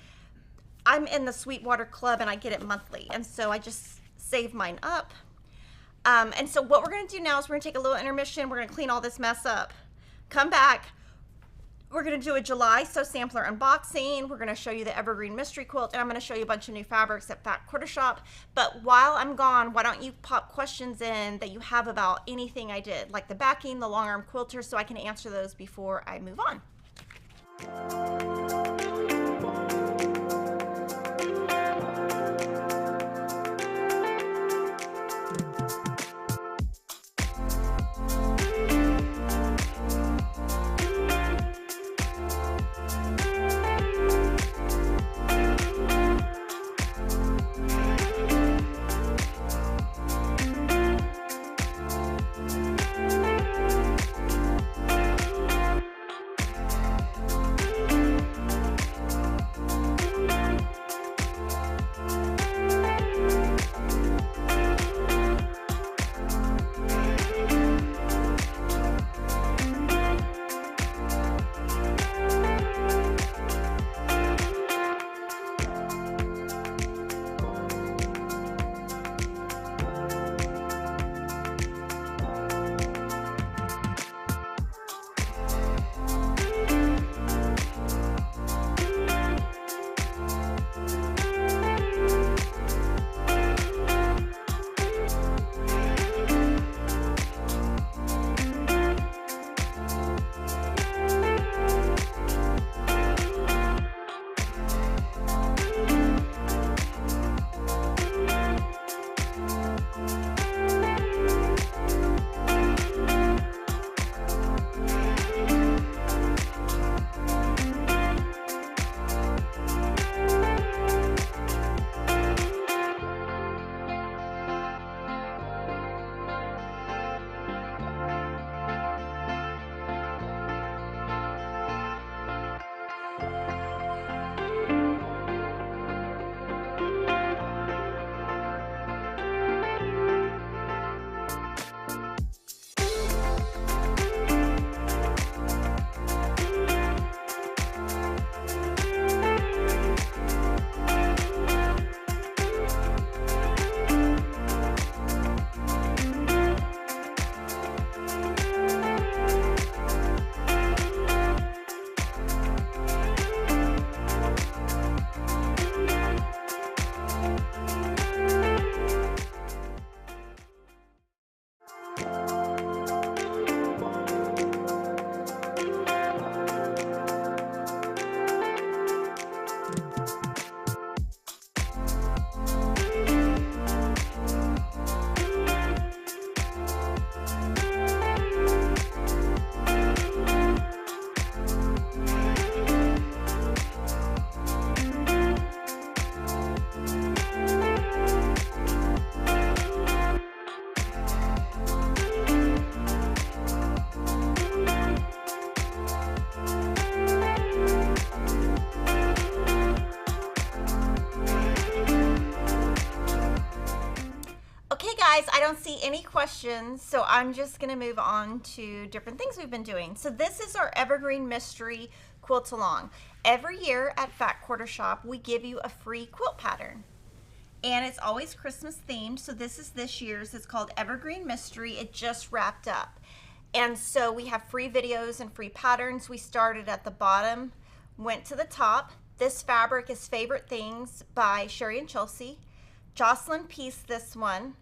I'm in the Sweetwater Club and I get it monthly, and so I just save mine up. And so what we're gonna do now is we're gonna take a little intermission. We're gonna clean all this mess up, come back. We're going to do a July Sew Sampler unboxing. We're going to show you the Evergreen Mystery Quilt, and I'm going to show you a bunch of new fabrics at Fat Quarter Shop. But while I'm gone, why don't you pop questions in that you have about anything I did, like the backing, the long arm quilter, so I can answer those before I move on. guys, I don't see any questions, so I'm just going to move on to different things we've been doing. So this is our Evergreen Mystery Quilt Along. Every year at Fat Quarter Shop, we give you a free quilt pattern. And it's always Christmas themed, so this is this year's. It's called Evergreen Mystery. It just wrapped up. And so we have free videos and free patterns. We started at the bottom, went to the top. This fabric is Favorite Things by Sherry and Chelsea. Jocelyn pieced this one.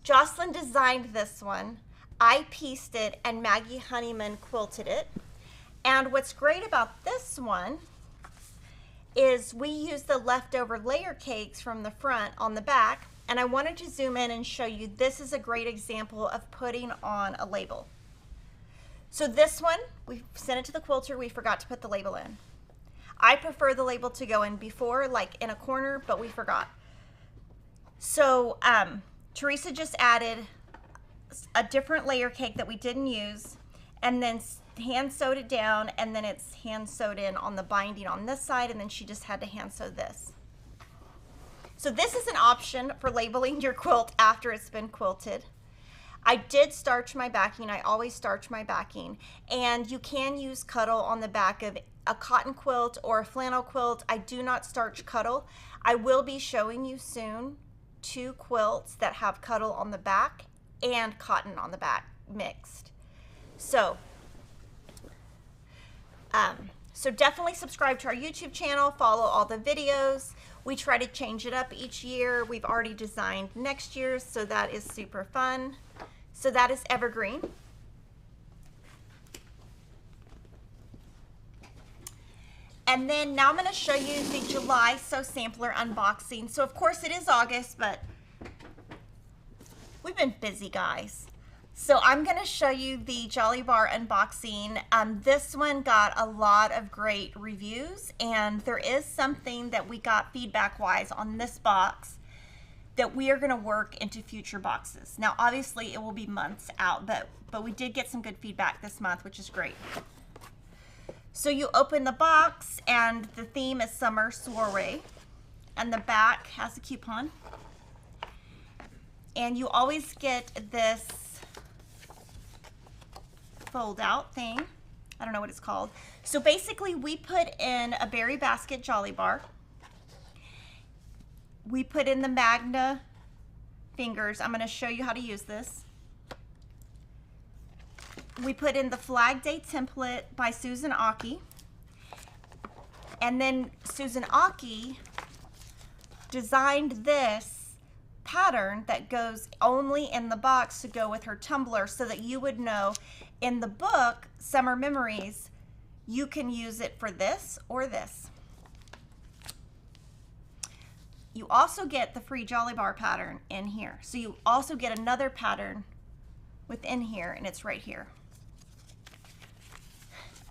Jocelyn designed this one. I pieced it and Maggie Honeyman quilted it. And what's great about this one is we use the leftover layer cakes from the front on the back. And I wanted to zoom in and show you, this is a great example of putting on a label. So this one, we sent it to the quilter, we forgot to put the label in. I prefer the label to go in before, like in a corner, but we forgot. So Teresa just added a different layer cake that we didn't use, and then hand sewed it down, and then it's hand sewed in on the binding on this side, and then she just had to hand sew this. So this is an option for labeling your quilt after it's been quilted. I did starch my backing. I always starch my backing, and you can use cuddle on the back of a cotton quilt or a flannel quilt. I do not starch cuddle. I will be showing you soon 2 quilts that have cuddle on the back and cotton on the back mixed. So definitely subscribe to our YouTube channel, follow all the videos. We try to change it up each year. We've already designed next year's, so that is super fun. So that is Evergreen. And then now I'm going to show you the July Sew Sampler unboxing. So of course it is August, but we've been busy, guys. So I'm going to show you the Jolly Bar unboxing. This one got a lot of great reviews, and there is something that we got feedback-wise on this box that we are going to work into future boxes. Now, obviously, it will be months out, but we did get some good feedback this month, which is great. So you open the box, and the theme is Summer Soiree, and the back has a coupon. And you always get this fold out thing. I don't know what it's called. So basically we put in a berry basket Jolly Bar. We put in the Magna fingers. I'm going to show you how to use this. We put in the Flag Day template by Susan Aki. And then Susan Aki designed this pattern that goes only in the box to go with her tumbler, so that you would know in the book, Summer Memories, you can use it for this or this. You also get the free Jolly Bar pattern in here. So you also get another pattern within here, and it's right here.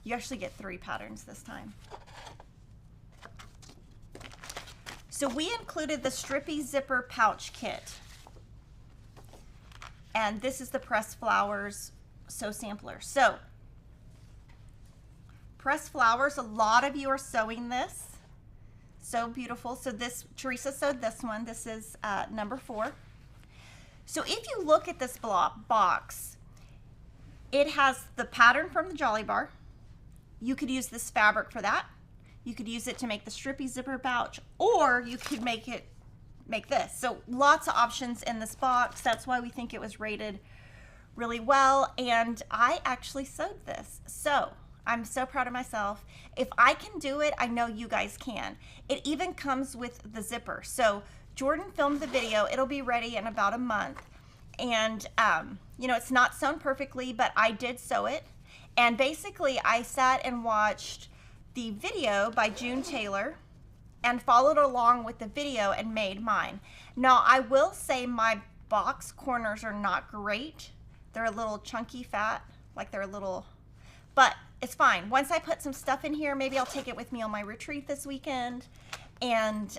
You actually get 3 patterns this time. So we included the Strippy Zipper Pouch Kit. And this is the Pressed Flowers Sew Sampler. So, Pressed Flowers, a lot of you are sewing this. So beautiful. So this, Teresa sewed this one. This is number 4. So if you look at this box, it has the pattern from the Jolly Bar. You could use this fabric for that. You could use it to make the Strippy Zipper Pouch, or you could make this. So lots of options in this box. That's why we think it was rated really well. And I actually sewed this. So I'm so proud of myself. If I can do it, I know you guys can. It even comes with the zipper. So Jordan filmed the video. It'll be ready in about a month. And, you know, it's not sewn perfectly, but I did sew it. And basically, I sat and watched the video by June Taylor and followed along with the video and made mine. Now, I will say my box corners are not great. They're a little chunky fat, like they're a little, but it's fine. Once I put some stuff in here, maybe I'll take it with me on my retreat this weekend. And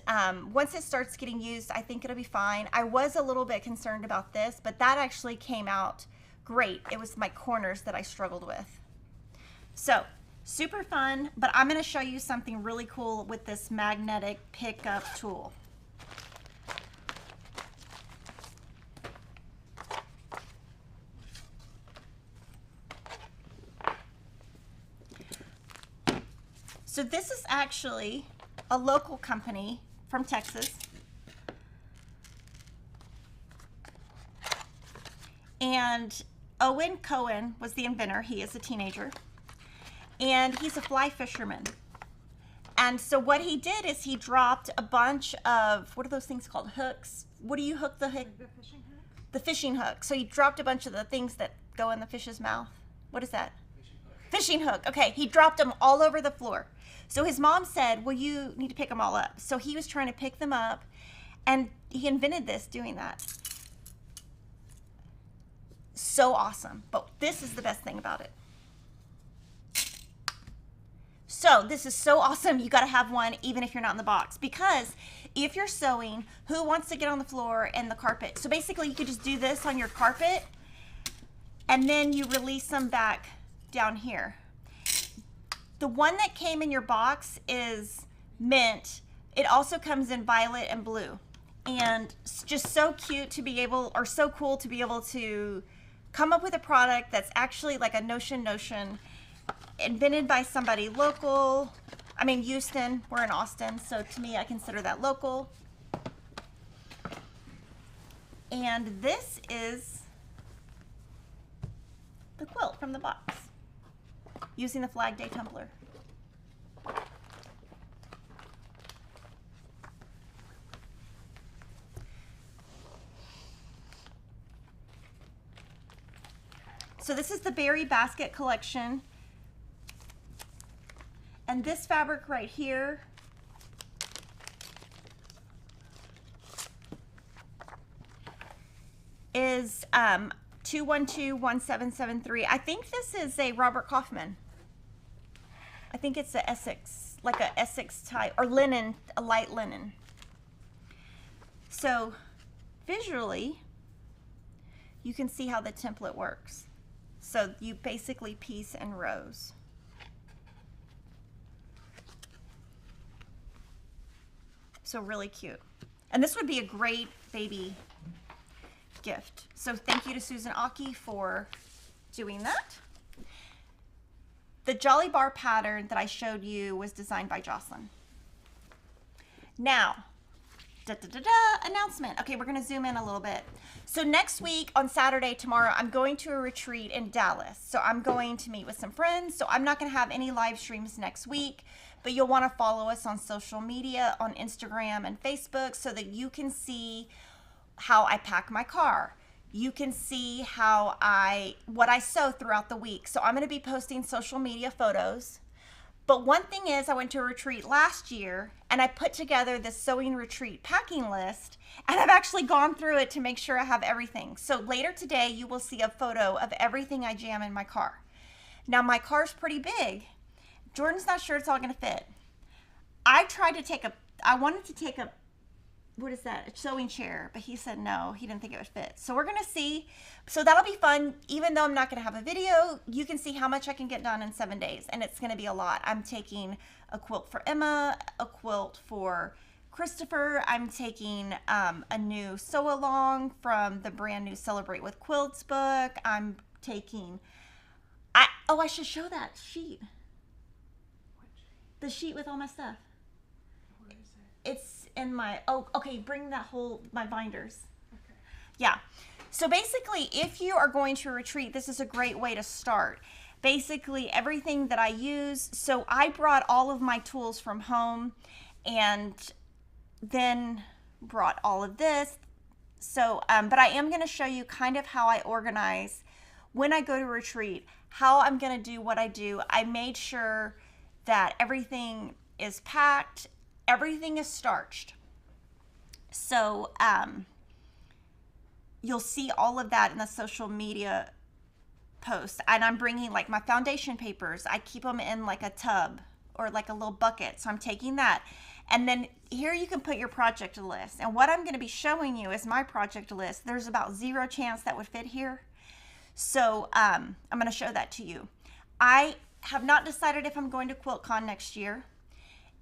once it starts getting used, I think it'll be fine. I was a little bit concerned about this, but that actually came out great. It was my corners that I struggled with. So super fun, but I'm going to show you something really cool with this magnetic pickup tool. So this is actually a local company from Texas. And Owen Cohen was the inventor. He is a teenager. And he's a fly fisherman. And so what he did is he dropped a bunch of, what are those things called? Hooks? What do you hook the hook? Like the fishing hook? The fishing hook. So he dropped a bunch of the things that go in the fish's mouth. What is that? Fishing hook. Okay, he dropped them all over the floor. So his mom said, well, you need to pick them all up. So he was trying to pick them up, and he invented this doing that. So awesome. But this is the best thing about it. So this is so awesome. You got to have one even if you're not in the box, because if you're sewing, who wants to get on the floor and the carpet? So basically you could just do this on your carpet, and then you release them back down here. The one that came in your box is mint. It also comes in violet and blue, and it's just so cute to be able, or so cool to be able to come up with a product that's actually like a notion, invented by somebody local. I mean, Houston, we're in Austin, so to me, I consider that local. And this is the quilt from the box, using the Flag Day tumbler. So this is the Berry Basket collection. And this fabric right here is 2121773. I think this is a Robert Kaufman. I think it's a Essex, like a Essex type, or linen, a light linen. So visually, you can see how the template works. So you basically piece in rows. So really cute. And this would be a great baby gift. So thank you to Susan Aki for doing that. The Jolly Bar pattern that I showed you was designed by Jocelyn. Now, announcement. Okay, we're gonna zoom in a little bit. So next week on Saturday, tomorrow, I'm going to a retreat in Dallas. So I'm going to meet with some friends. So I'm not gonna have any live streams next week, but you'll wanna follow us on social media, on Instagram and Facebook, so that you can see how I pack my car. You can see what I sew throughout the week. So I'm gonna be posting social media photos. But one thing is, I went to a retreat last year and I put together this sewing retreat packing list, and I've actually gone through it to make sure I have everything. So later today, you will see a photo of everything I jam in my car. Now my car's pretty big. Jordan's not sure it's all gonna fit. I wanted to take a, what is that? A sewing chair, but he said no, he didn't think it would fit. So we're gonna see. So that'll be fun. Even though I'm not gonna have a video, you can see how much I can get done in 7 days, and it's gonna be a lot. I'm taking a quilt for Emma, a quilt for Christopher. I'm taking a new sew along from the brand new Celebrate with Quilts book. I'm taking, I should show that sheet. The sheet with all my stuff. Where is it? It's in my, oh, okay, bring that whole, my binders. Okay. Yeah. So basically, if you are going to a retreat, this is a great way to start. Basically, everything that I use, so I brought all of my tools from home and then brought all of this. So, but I am going to show you kind of how I organize when I go to a retreat, how I'm going to do what I do. I made sure that everything is packed, everything is starched. So you'll see all of that in the social media post. And I'm bringing like my foundation papers. I keep them in like a tub or like a little bucket. So I'm taking that. And then here you can put your project list. And what I'm going to be showing you is my project list. There's about 0 chance that would fit here. So I'm going to show that to you. I have not decided if I'm going to QuiltCon next year.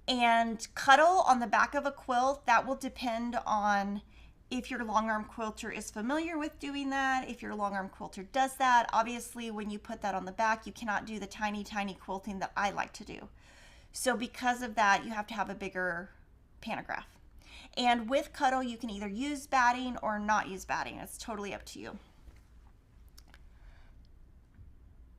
And cuddle on the back of a quilt, that will depend on if your long arm quilter is familiar with doing that, if your long arm quilter does that. Obviously, when you put that on the back, you cannot do the tiny, tiny quilting that I like to do. So because of that, you have to have a bigger pantograph. And with Cuddle, you can either use batting or not use batting. It's totally up to you.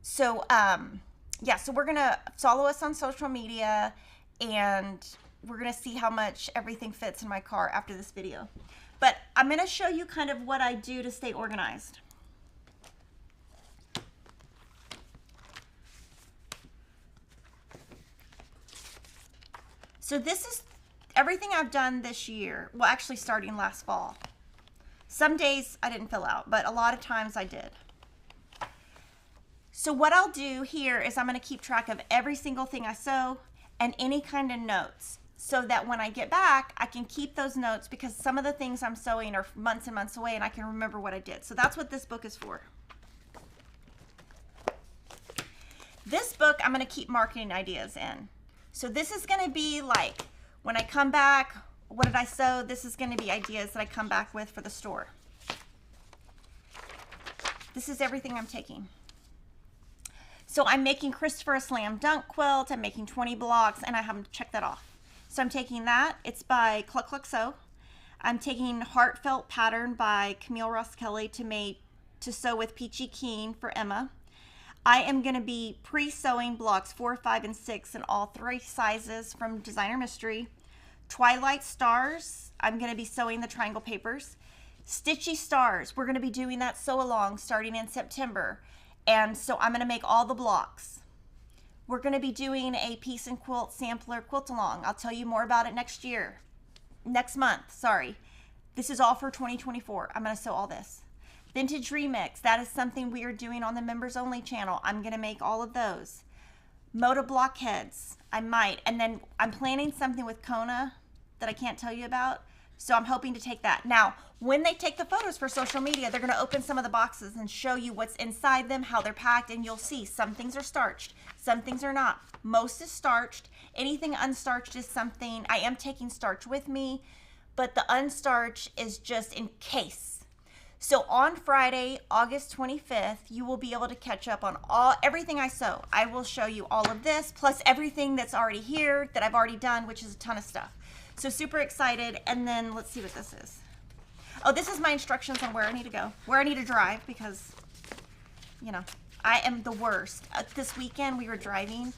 So, yeah, so we're going to follow us on social media, and we're going to see how much everything fits in my car after this video. But I'm going to show you kind of what I do to stay organized. So this is everything I've done this year. Well, actually starting last fall. Some days I didn't fill out, but a lot of times I did. So what I'll do here is I'm going to keep track of every single thing I sew and any kind of notes, so that when I get back, I can keep those notes, because some of the things I'm sewing are months and months away and I can remember what I did. So that's what this book is for. This book I'm going to keep marketing ideas in. So this is going to be like, when I come back, what did I sew? This is going to be ideas that I come back with for the store. This is everything I'm taking. So I'm making Christopher a slam dunk quilt. I'm making 20 blocks, and I haven't checked that off. So I'm taking that. It's by Cluck Cluck Sew. I'm taking Heartfelt Pattern by Camille Ross Kelly to sew with Peachy Keen for Emma. I am going to be pre-sewing blocks 4, 5, and 6 in all 3 sizes from Designer Mystery. Twilight Stars, I'm going to be sewing the triangle papers. Stitchy Stars, we're going to be doing that sew along starting in September. And so I'm going to make all the blocks. We're going to be doing a Piece and Quilt sampler quilt along. I'll tell you more about it next month, sorry. This is all for 2024. I'm going to sew all this. Vintage Remix, that is something we are doing on the members only channel. I'm going to make all of those. Moda blockheads, I might. And then I'm planning something with Kona that I can't tell you about. So I'm hoping to take that. Now, when they take the photos for social media, they're going to open some of the boxes and show you what's inside them, how they're packed, and you'll see some things are starched, some things are not. Most is starched. Anything unstarched is something, I am taking starch with me, but the unstarched is just in case. So on Friday, August 25th, you will be able to catch up on everything I sew. I will show you all of this, plus everything that's already here that I've already done, which is a ton of stuff. So super excited. And then let's see what this is. Oh, this is my instructions on where I need to go, where I need to drive, because, you know, I am the worst. This weekend we were driving,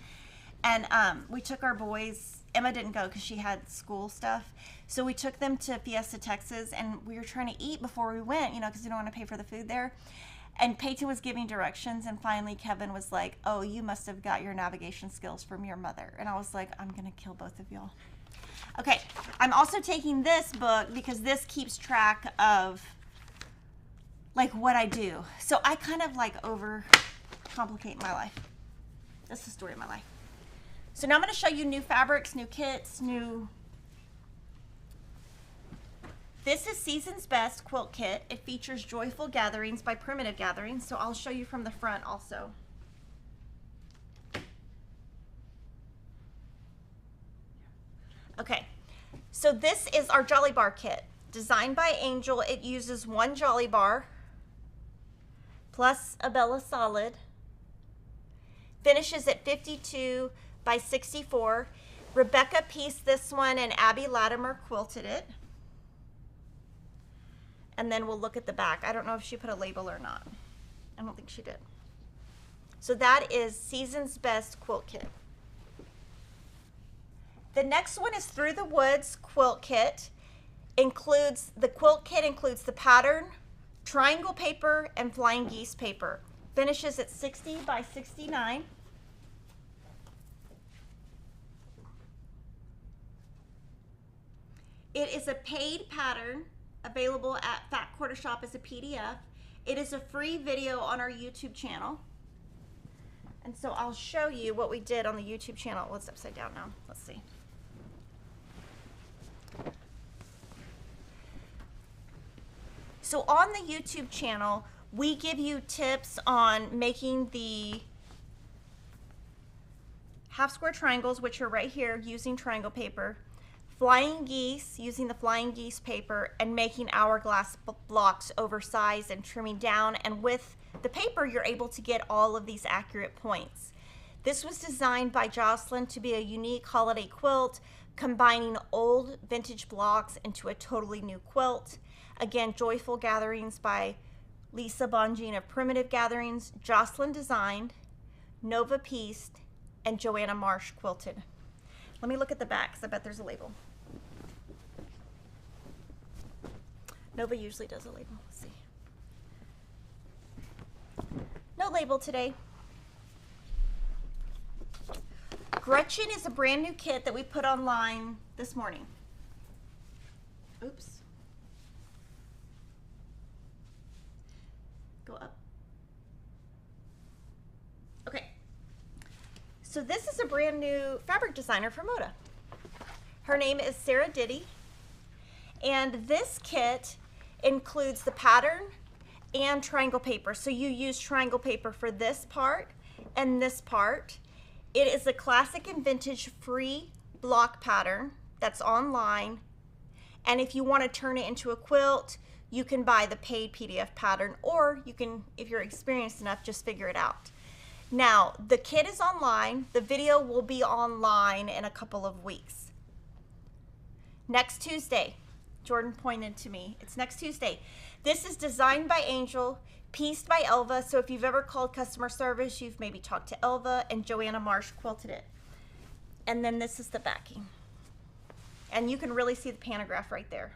and we took our boys. Emma didn't go because she had school stuff. So we took them to PIECED, Texas, and we were trying to eat before we went, you know, because we don't want to pay for the food there. And Peyton was giving directions, and finally Kevin was like, oh, you must have got your navigation skills from your mother. And I was like, I'm going to kill both of y'all. Okay, I'm also taking this book because this keeps track of, like, what I do. So I kind of, like, overcomplicate my life. That's the story of my life. So now I'm going to show you new fabrics, new kits, This is Season's Best Quilt Kit. It features Joyful Gatherings by Primitive Gatherings, so I'll show you from the front also. Okay, so this is our Jolly Bar kit. Designed by Angel, it uses 1 Jolly Bar plus a Bella Solid. Finishes at 52 by 64. Rebecca pieced this one and Abby Latimer quilted it. And then we'll look at the back. I don't know if she put a label or not. I don't think she did. So that is Season's Best Quilt Kit. The next one is Through the Woods Quilt Kit. The quilt kit includes the pattern, triangle paper, and flying geese paper. Finishes at 60 by 69. It is a paid pattern available at Fat Quarter Shop as a PDF. It is a free video on our YouTube channel. And so I'll show you what we did on the YouTube channel. Well, it's upside down now. Let's see. So on the YouTube channel, we give you tips on making the half square triangles, which are right here, using triangle paper, flying geese, using the flying geese paper, and making hourglass blocks oversized and trimming down. And with the paper, you're able to get all of these accurate points. This was designed by Jocelyn to be a unique holiday quilt, combining old vintage blocks into a totally new quilt. Again, Joyful Gatherings by Lisa Bongine of Primitive Gatherings, Jocelyn designed, Nova pieced, and Joanna Marsh quilted. Let me look at the back because I bet there's a label. Nova usually does a label. Let's see. No label today. Gretchen is a brand new kit that we put online this morning. Oops. Go up. Okay. So this is a brand new fabric designer for Moda. Her name is Sarah Diddy. And this kit includes the pattern and triangle paper. So you use triangle paper for this part and this part. It is a classic and vintage free block pattern that's online. And if you want to turn it into a quilt, you can buy the paid PDF pattern, or you can, if you're experienced enough, just figure it out. Now, the kit is online. The video will be online in a couple of weeks. Next Tuesday, Jordan pointed to me. It's next Tuesday. This is designed by Angel, pieced by Elva. So if you've ever called customer service, you've maybe talked to Elva, and Joanna Marsh quilted it. And then this is the backing. And you can really see the pantograph right there.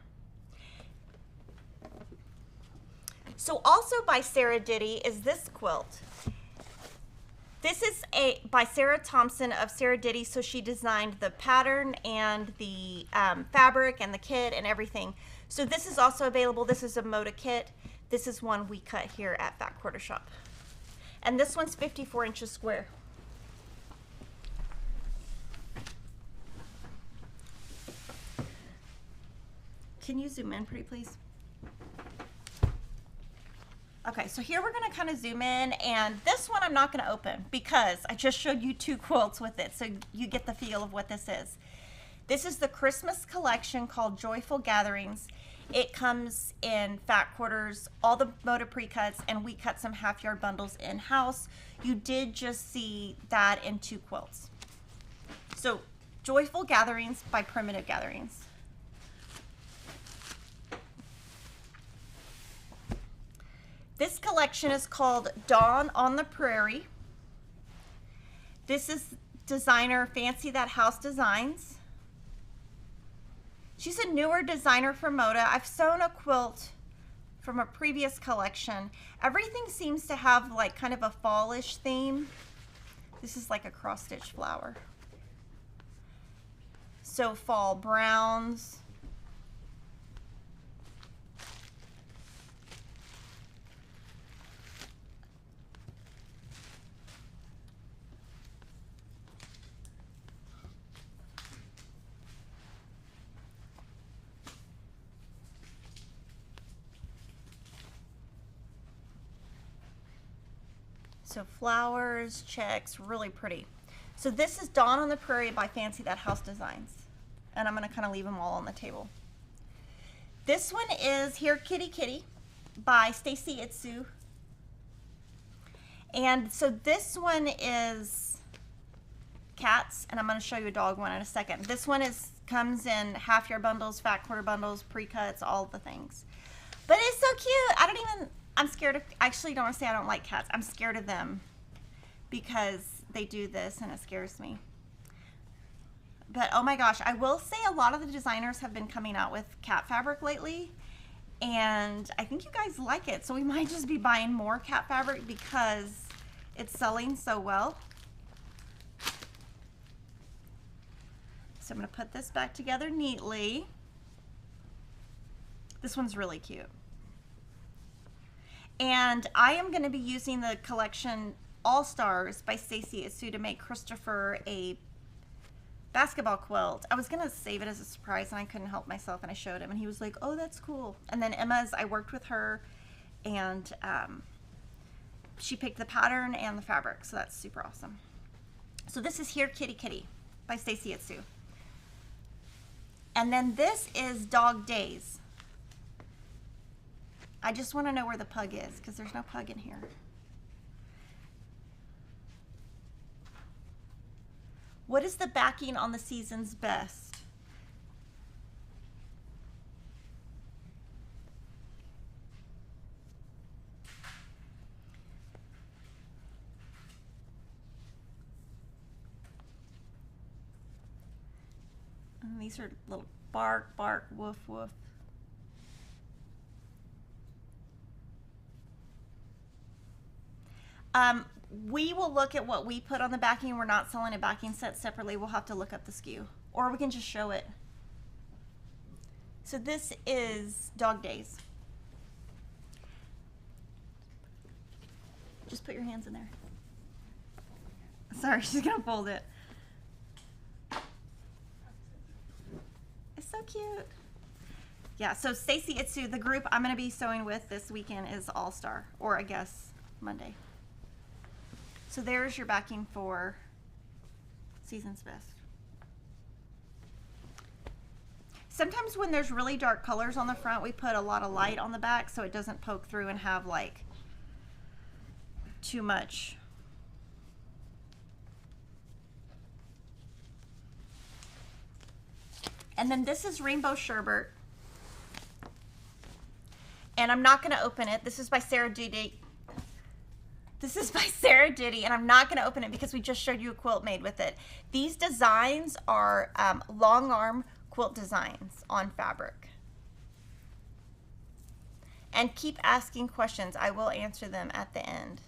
So also by Sarah Diddy is this quilt. This is by Sarah Thompson of Sarah Diddy. So she designed the pattern and the fabric and the kit and everything. So this is also available. This is a Moda kit. This is one we cut here at Fat Quarter Shop. And this one's 54 inches square. Can you zoom in pretty please? Okay, so here we're gonna kind of zoom in, and this one I'm not gonna open because I just showed you two quilts with it, so you get the feel of what this is. This is the Christmas collection called Joyful Gatherings. It comes in fat quarters, all the Moda pre-cuts, and we cut some half-yard bundles in-house. You did just see that in two quilts. So, Joyful Gatherings by Primitive Gatherings. This collection is called Dawn on the Prairie. This is designer Fancy That House Designs. She's a newer designer for Moda. I've sewn a quilt from a previous collection. Everything seems to have like kind of a fallish theme. This is like a cross-stitch flower. So fall browns. So flowers, checks, really pretty. So this is Dawn on the Prairie by Fancy That House Designs. And I'm gonna kind of leave them all on the table. This one is Here Kitty Kitty by Stacy Itsu. And so this one is cats, and I'm gonna show you a dog one in a second. This one comes in half-yard bundles, fat quarter bundles, pre-cuts, all the things. But it's so cute. I'm scared of, actually don't want to say I don't like cats. I'm scared of them because they do this and it scares me. But oh my gosh, I will say a lot of the designers have been coming out with cat fabric lately, and I think you guys like it. So we might just be buying more cat fabric because it's selling so well. So I'm going to put this back together neatly. This one's really cute. And I am going to be using the collection All Stars by Stacy Itsu to make Christopher a basketball quilt. I was going to save it as a surprise, and I couldn't help myself, and I showed him, and he was like, oh, that's cool. And then I worked with her, and she picked the pattern and the fabric, so that's super awesome. So this is Here Kitty Kitty by Stacy Itsu. And then this is Dog Days. I just want to know where the pug is because there's no pug in here. What is the backing on the Season's Best? And these are little bark, bark, woof, woof. We will look at what we put on the backing. We're not selling a backing set separately. We'll have to look up the SKU, or we can just show it. So this is Dog Days. Just put your hands in there. Sorry, she's gonna fold it. It's so cute. Yeah, so Stacy Itsu, the group I'm gonna be sewing with this weekend is All Star, or I guess Monday. So there's your backing for Season's Best. Sometimes when there's really dark colors on the front, we put a lot of light on the back so it doesn't poke through and have like too much. And then this is Rainbow Sherbet. And I'm not gonna open it. This is by Sarah Duty. This is by Sarah Diddy, and I'm not going to open it because we just showed you a quilt made with it. These designs are long arm quilt designs on fabric. And keep asking questions. I will answer them at the end.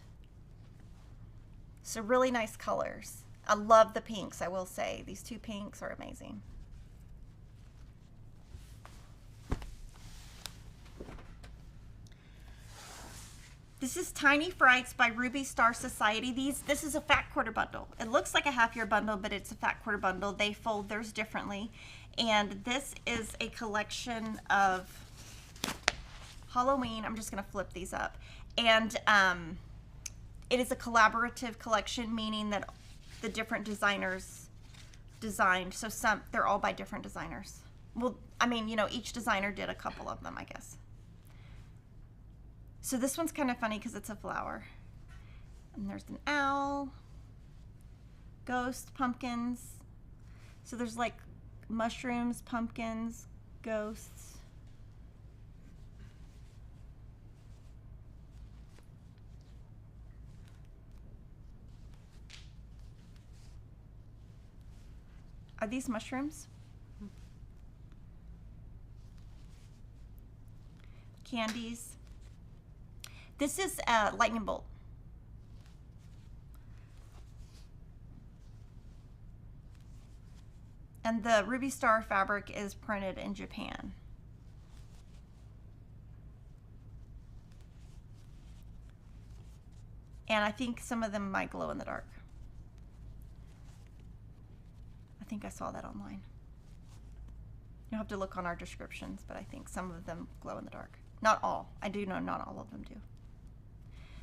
So really nice colors. I love the pinks, I will say. These two pinks are amazing. This is Tiny Frights by Ruby Star Society. This is a fat quarter bundle. It looks like a half year bundle, but it's a fat quarter bundle. They fold theirs differently. And this is a collection of Halloween. I'm just going to flip these up. And it is a collaborative collection, meaning that the different designers designed. So they're all by different designers. Well, I mean, you know, each designer did a couple of them, I guess. So this one's kind of funny because it's a flower. And there's an owl, ghost, pumpkins. So there's like mushrooms, pumpkins, ghosts. Are these mushrooms? Candies. This is a lightning bolt. And the Ruby Star fabric is printed in Japan. And I think some of them might glow in the dark. I think I saw that online. You'll have to look on our descriptions, but I think some of them glow in the dark. Not all. I do know not all of them do.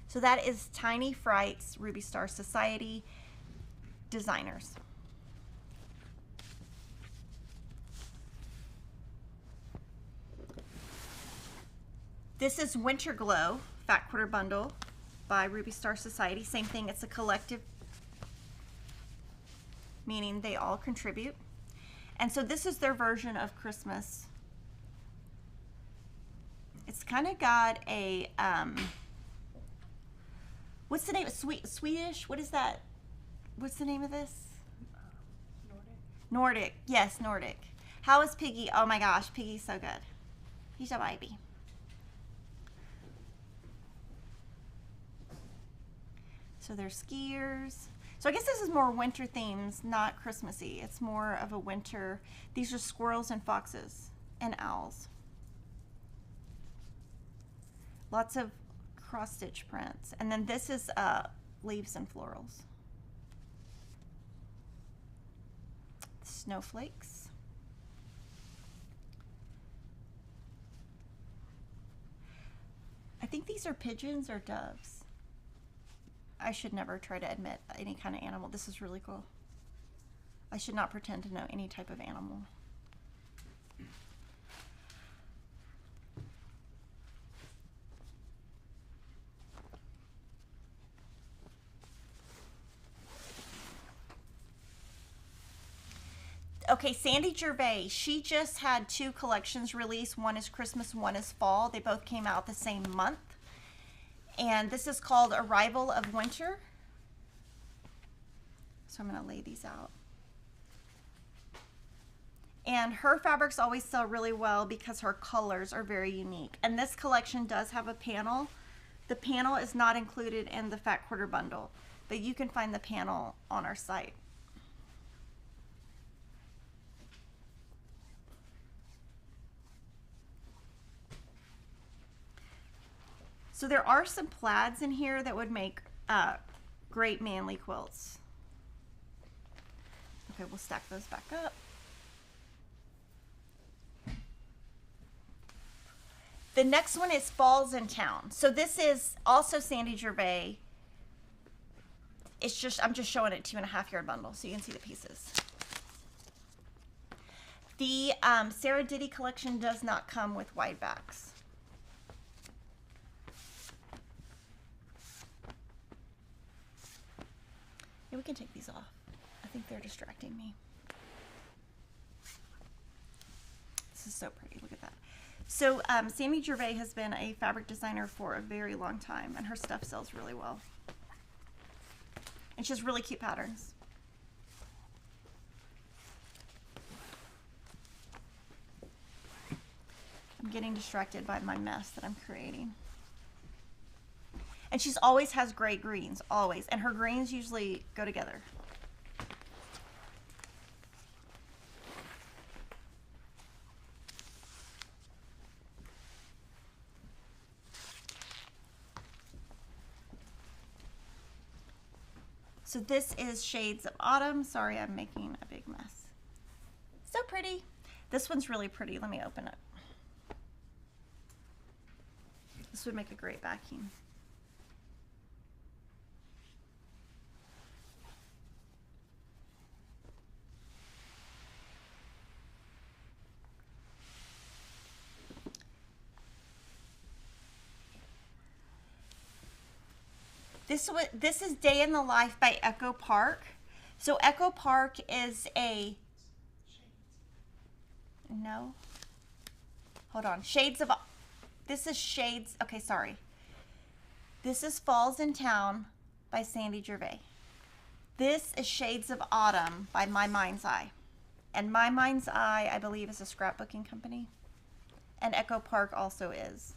So that is Tiny Frights, Ruby Star Society designers. This is Winter Glow, Fat Quarter Bundle by Ruby Star Society. Same thing, it's a collective, meaning they all contribute. And so this is their version of Christmas. It's kind of got a, what's the name? Swedish? What is that? What's the name of this? Nordic. Nordic. Yes, Nordic. How is Piggy? Oh my gosh, Piggy's so good. He's a baby. So they're skiers. So I guess this is more winter themes, not Christmassy. It's more of a winter. These are squirrels and foxes and owls. Lots of cross-stitch prints. And then this is leaves and florals. Snowflakes. I think these are pigeons or doves. I should never try to admit any kind of animal. This is really cool. I should not pretend to know any type of animal. Okay, Sandy Gervais, she just had 2 collections released. One is Christmas, one is fall. They both came out the same month. And this is called Arrival of Winter. So I'm going to lay these out. And her fabrics always sell really well because her colors are very unique. And this collection does have a panel. The panel is not included in the Fat Quarter bundle, but you can find the panel on our site. So there are some plaids in here that would make great manly quilts. Okay, we'll stack those back up. The next one is Falls in Town. So this is also Sandy Gervais. It's just, I'm just showing it 2.5 yard bundle so you can see the pieces. The Sarah Diddy collection does not come with wide backs. Yeah, we can take these off. I think they're distracting me. This is so pretty. Look at that. So Sandy Gervais has been a fabric designer for a very long time, and her stuff sells really well. And she has really cute patterns. I'm getting distracted by my mess that I'm creating. And she's always has great greens, always. And her greens usually go together. So this is Shades of Autumn. Sorry, I'm making a big mess. So pretty. This one's really pretty. Let me open it. This would make a great backing. This is Day in the Life by Echo Park. So Echo Park is a, no, hold on, Shades of, this is Shades, okay, sorry. This is Falls in Town by Sandy Gervais. This is Shades of Autumn by My Mind's Eye. And My Mind's Eye, I believe, is a scrapbooking company. And Echo Park also is.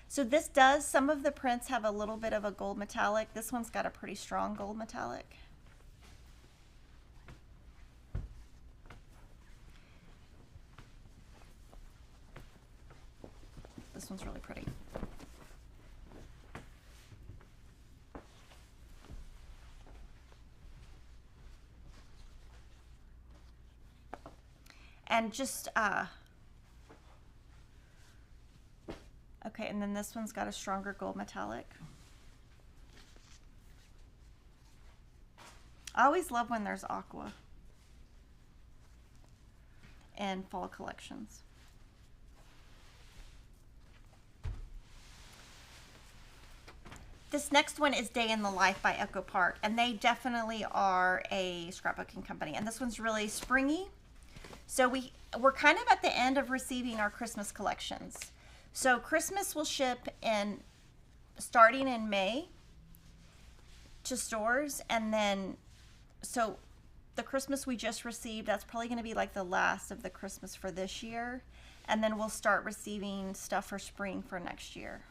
So this does, some of the prints have a little bit of a gold metallic. This one's got a pretty strong gold metallic. This one's really pretty. And just, okay, and then this one's got a stronger gold metallic. I always love when there's aqua in fall collections. This next one is Day in the Life by Echo Park, and they definitely are a scrapbooking company. And this one's really springy. So we're kind of at the end of receiving our Christmas collections. So Christmas will ship in starting in May to stores, and then so the Christmas we just received, that's probably going to be like the last of the Christmas for this year, and then we'll start receiving stuff for spring for next year.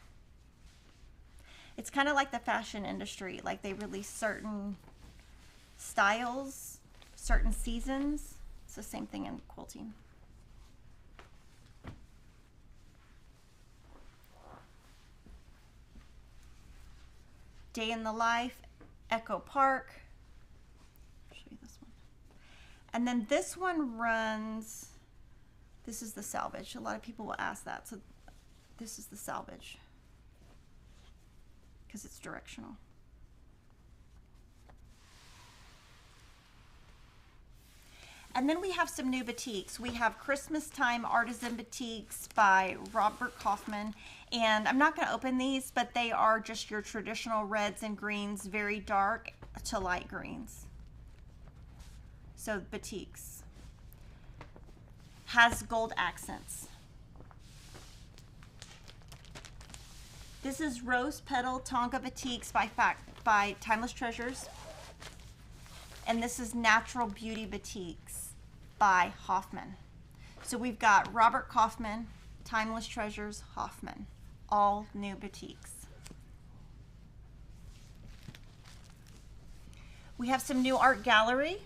It's kind of like the fashion industry, like they release certain styles, certain seasons. It's the same thing in quilting. Day in the Life, Echo Park. I'll show you this one. And then this one runs, this is the salvage. A lot of people will ask that. So this is the salvage because it's directional. And then we have some new batiks. We have Christmas Time Artisan Batiks by Robert Kaufman. And I'm not going to open these, but they are just your traditional reds and greens, very dark to light greens. So batiks. has gold accents. This is Rose Petal Tonka Batiks by Timeless Treasures. And this is Natural Beauty Batiks by Hoffman. So we've got Robert Kaufman, Timeless Treasures, Hoffman. All new batiks. We have some new art gallery.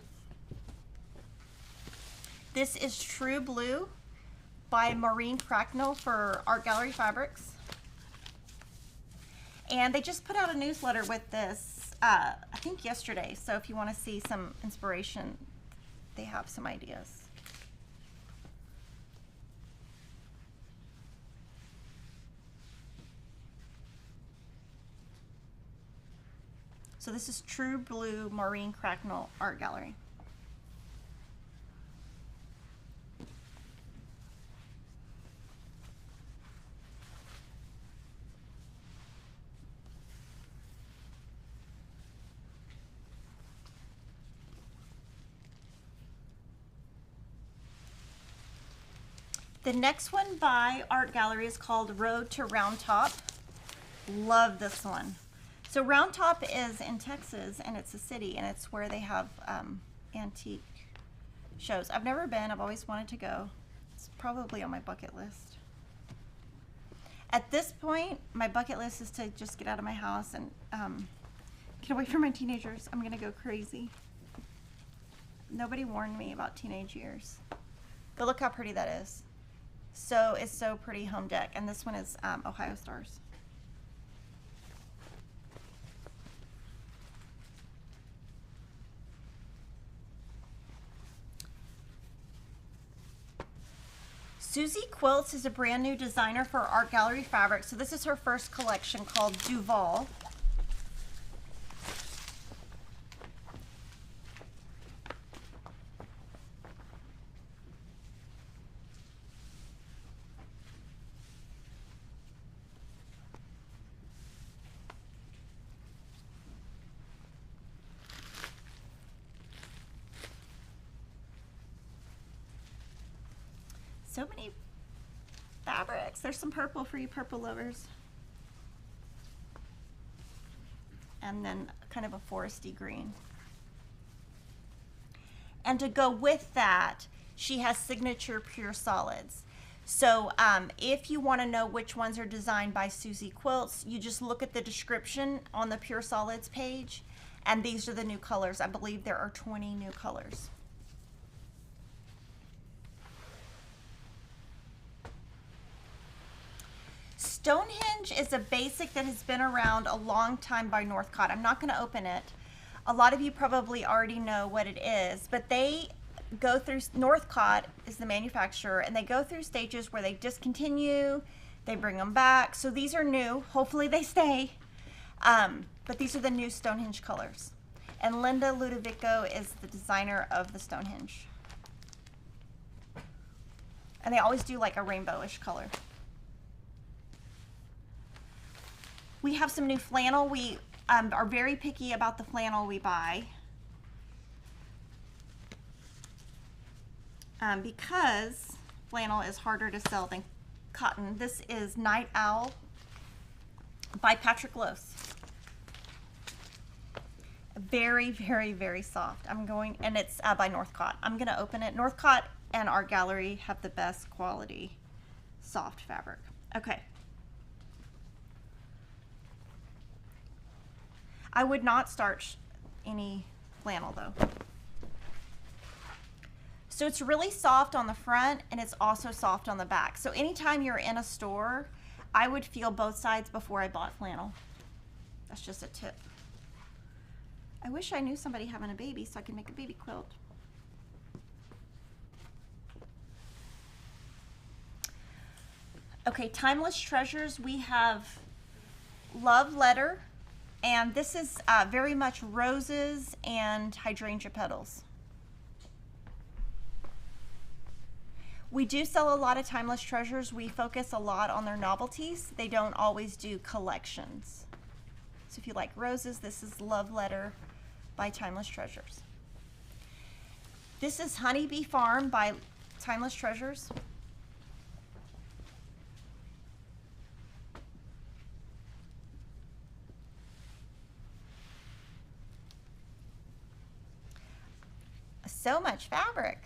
This is True Blue by Maureen Cracknell for Art Gallery Fabrics. And they just put out a newsletter with this, I think yesterday. So if you want to see some inspiration, they have some ideas. So this is True Blue Maureen Cracknell Art Gallery. The next one by Art Gallery is called Road to Round Top. Love this one. So Round Top is in Texas, and it's a city, and it's where they have antique shows. I've never been. I've always wanted to go. It's probably on my bucket list. At this point, my bucket list is to just get out of my house and get away from my teenagers. I'm going to go crazy. Nobody warned me about teenage years. But look how pretty that is. So it's so pretty home deck. And this one is Ohio Stars. Susie Quilts is a brand new designer for Art Gallery Fabrics. So this is her first collection called Duval. So many fabrics. There's some purple for you purple lovers. And then kind of a foresty green. And to go with that, she has signature pure solids. So if you want to know which ones are designed by Susie Quilts, you just look at the description on the pure solids page. And these are the new colors. I believe there are 20 new colors. Stonehenge is a basic that has been around a long time by Northcott. I'm not going to open it. A lot of you probably already know what it is, but they go through, Northcott is the manufacturer, and they go through stages where they discontinue, they bring them back. So these are new. Hopefully they stay. But these are the new Stonehenge colors. And Linda Ludovico is the designer of the Stonehenge. And they always do like a rainbowish color. We have some new flannel. We are very picky about the flannel we buy because flannel is harder to sell than cotton. This is Night Owl by Patrick Lose. Very, very, very soft. And it's by Northcott. I'm gonna open it. Northcott and Art Gallery have the best quality soft fabric. Okay. I would not starch any flannel though. So it's really soft on the front and it's also soft on the back. So anytime you're in a store, I would feel both sides before I bought flannel. That's just a tip. I wish I knew somebody having a baby so I could make a baby quilt. Okay, Timeless Treasures, we have Love Letter. And this is very much roses and hydrangea petals. We do sell a lot of Timeless Treasures. We focus a lot on their novelties. They don't always do collections. So if you like roses, this is Love Letter by Timeless Treasures. This is Honeybee Farm by Timeless Treasures. So much fabric.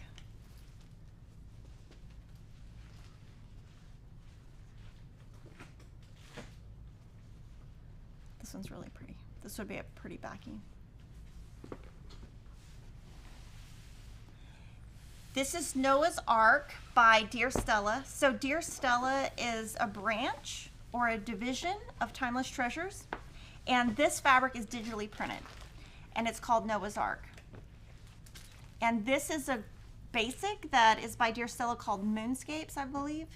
This one's really pretty. This would be a pretty backing. This is Noah's Ark by Dear Stella. So Dear Stella is a branch or a division of Timeless Treasures. And this fabric is digitally printed. And it's called Noah's Ark. And this is a basic that is by Dear Stella called Moonscapes, I believe.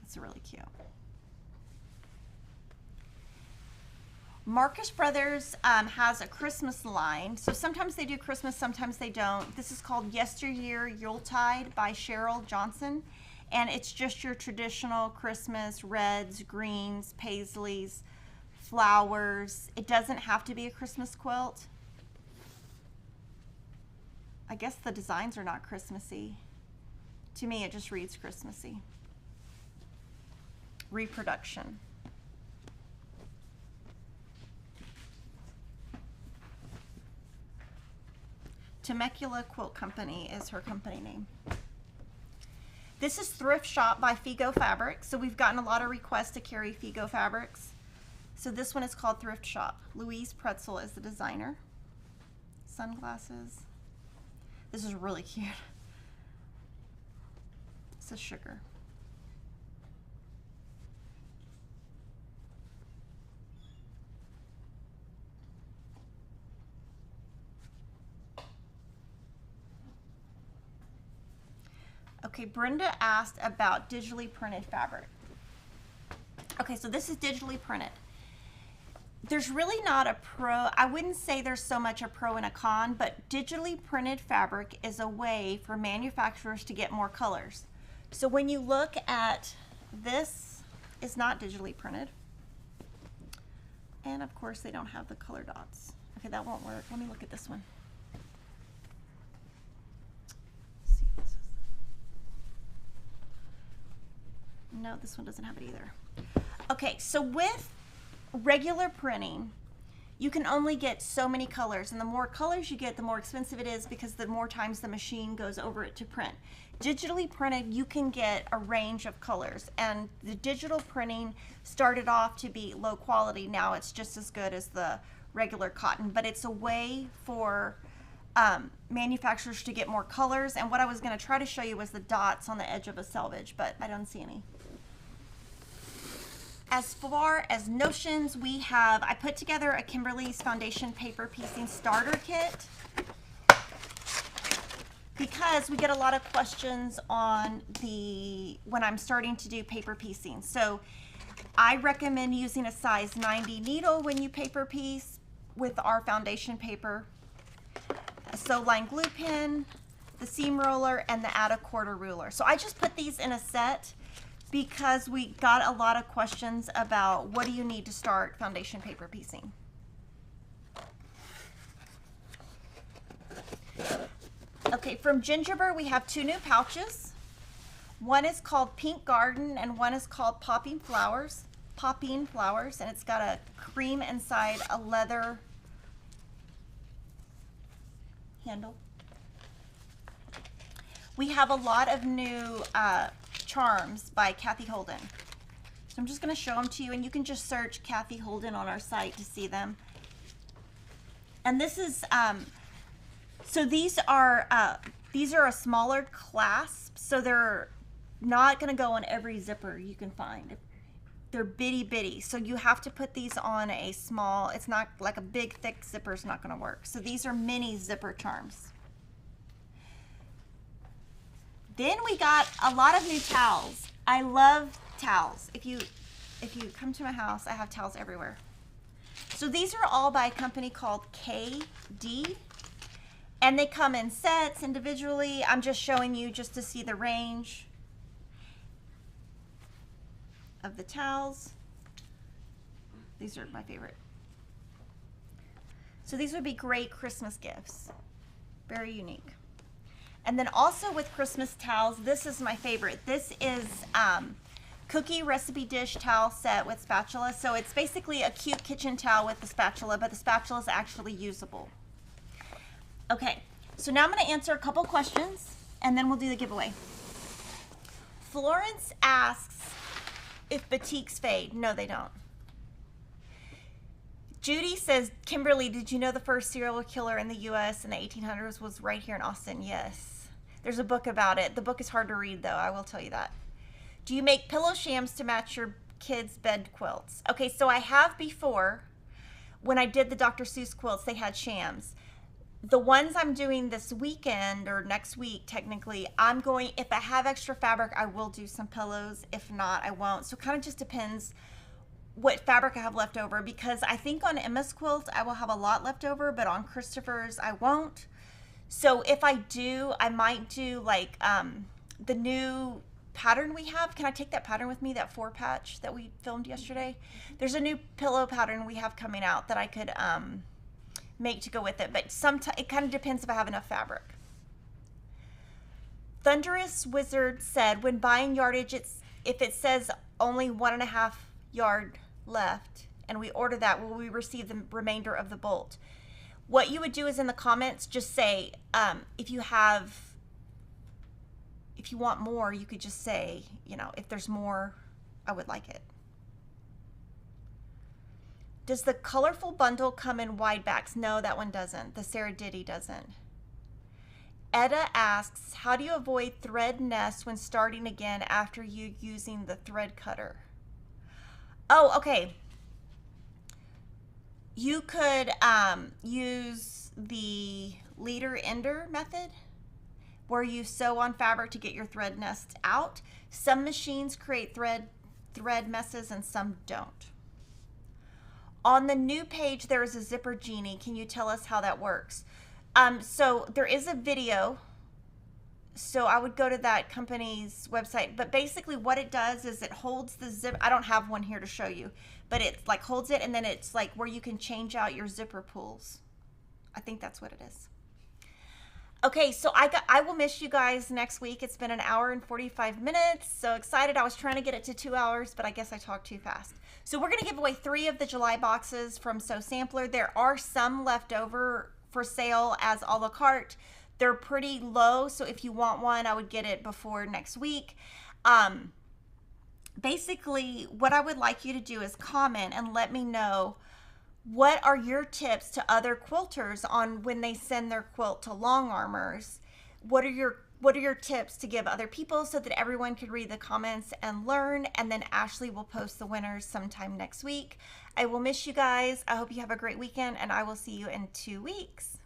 It's really cute. Marcus Brothers has a Christmas line. So sometimes they do Christmas, sometimes they don't. This is called Yesteryear Yuletide by Cheryl Johnson. And it's just your traditional Christmas reds, greens, paisleys, flowers. It doesn't have to be a Christmas quilt. I guess the designs are not Christmassy. To me, it just reads Christmassy. Reproduction. Temecula Quilt Company is her company name. This is Thrift Shop by Figo Fabrics. So we've gotten a lot of requests to carry Figo fabrics. So this one is called Thrift Shop. Louise Pretzel is the designer. Sunglasses. This is really cute. This is sugar. Okay, Brenda asked about digitally printed fabric. Okay, so this is digitally printed. There's really not a pro, I wouldn't say there's so much a pro and a con, but digitally printed fabric is a way for manufacturers to get more colors. So when you look at this, is not digitally printed. And of course they don't have the color dots. Okay, that won't work. Let me look at this one. No, this one doesn't have it either. Okay, so with regular printing, you can only get so many colors, and the more colors you get, the more expensive it is because the more times the machine goes over it to print. Digitally printed, you can get a range of colors, and the digital printing started off to be low quality. Now it's just as good as the regular cotton, but it's a way for manufacturers to get more colors. And what I was going to try to show you was the dots on the edge of a selvage, but I don't see any. As far as notions, we have, I put together a Kimberly's foundation paper piecing starter kit because we get a lot of questions on when I'm starting to do paper piecing. So I recommend using a size 90 needle when you paper piece with our foundation paper. A sew line glue pin, the seam roller, and the add a quarter ruler. So I just put these in a set because we got a lot of questions about what do you need to start foundation paper piecing. Okay, from Gingerbread we have two new pouches. One is called Pink Garden and one is called Popping Flowers, and it's got a cream inside, a leather handle. We have a lot of new charms by Kathy Holden. So I'm just going to show them to you, and you can just search Kathy Holden on our site to see them. And this is, so these are a smaller clasp, so they're not going to go on every zipper you can find. They're bitty bitty, so you have to put these on a small, it's not like a big thick zipper is not going to work. So these are mini zipper charms. Then we got a lot of new towels. I love towels. If you come to my house, I have towels everywhere. So these are all by a company called KD, and they come in sets individually. I'm just showing you just to see the range. of the towels. These are my favorite. So these would be great Christmas gifts. Very unique. And then also with Christmas towels, this is my favorite. This is cookie recipe dish towel set with spatula. So it's basically a cute kitchen towel with the spatula, but the spatula is actually usable. Okay, so now I'm going to answer a couple questions and then we'll do the giveaway. Florence asks if batiks fade. No, they don't. Judy says, Kimberly, did you know the first serial killer in the U.S. in the 1800s was right here in Austin? Yes. There's a book about it. The book is hard to read, though. I will tell you that. Do you make pillow shams to match your kids' bed quilts? Okay, so I have before. When I did the Dr. Seuss quilts, they had shams. The ones I'm doing this weekend, or next week, technically, I'm going, if I have extra fabric, I will do some pillows. If not, I won't. So it kind of just depends what fabric I have left over, because I think on Emma's quilt I will have a lot left over, but on Christopher's I won't. So if I do, I might do like the new pattern we have. Can I take that pattern with me, that 4-patch that we filmed yesterday? There's a new pillow pattern we have coming out that I could make to go with it, but sometimes it kind of depends if I have enough fabric. Thunderous Wizard said, when buying yardage, if it says only 1.5 yard left and we order that, will we receive the remainder of the bolt? What you would do is in the comments just say, if you want more, you could just say, you know, if there's more, I would like it. Does the colorful bundle come in wide backs? No, that one doesn't. The Sarah Diddy doesn't. Etta asks, how do you avoid thread nests when starting again after you using the thread cutter? Oh, okay. You could use the leader ender method where you sew on fabric to get your thread nests out. Some machines create thread messes and some don't. On the new page, there is a zipper genie. Can you tell us how that works? So there is a video. So I would go to that company's website, but basically what it does is it holds the zip. I don't have one here to show you, but it like holds it, and then it's like where you can change out your zipper pulls. I think that's what it is. Okay, so I will miss you guys next week. It's been 1 hour and 45 minutes. So excited. I was trying to get it to 2 hours, but I guess I talked too fast. So we're going to give away 3 of the July boxes from Sew Sampler. There are some left over for sale as a la carte. They're pretty low, so if you want one, I would get it before next week. Basically, what I would like you to do is comment and let me know, what are your tips to other quilters on when they send their quilt to long armors? What are your tips to give other people so that everyone could read the comments and learn? And then Ashley will post the winners sometime next week. I will miss you guys. I hope you have a great weekend, and I will see you in 2 weeks.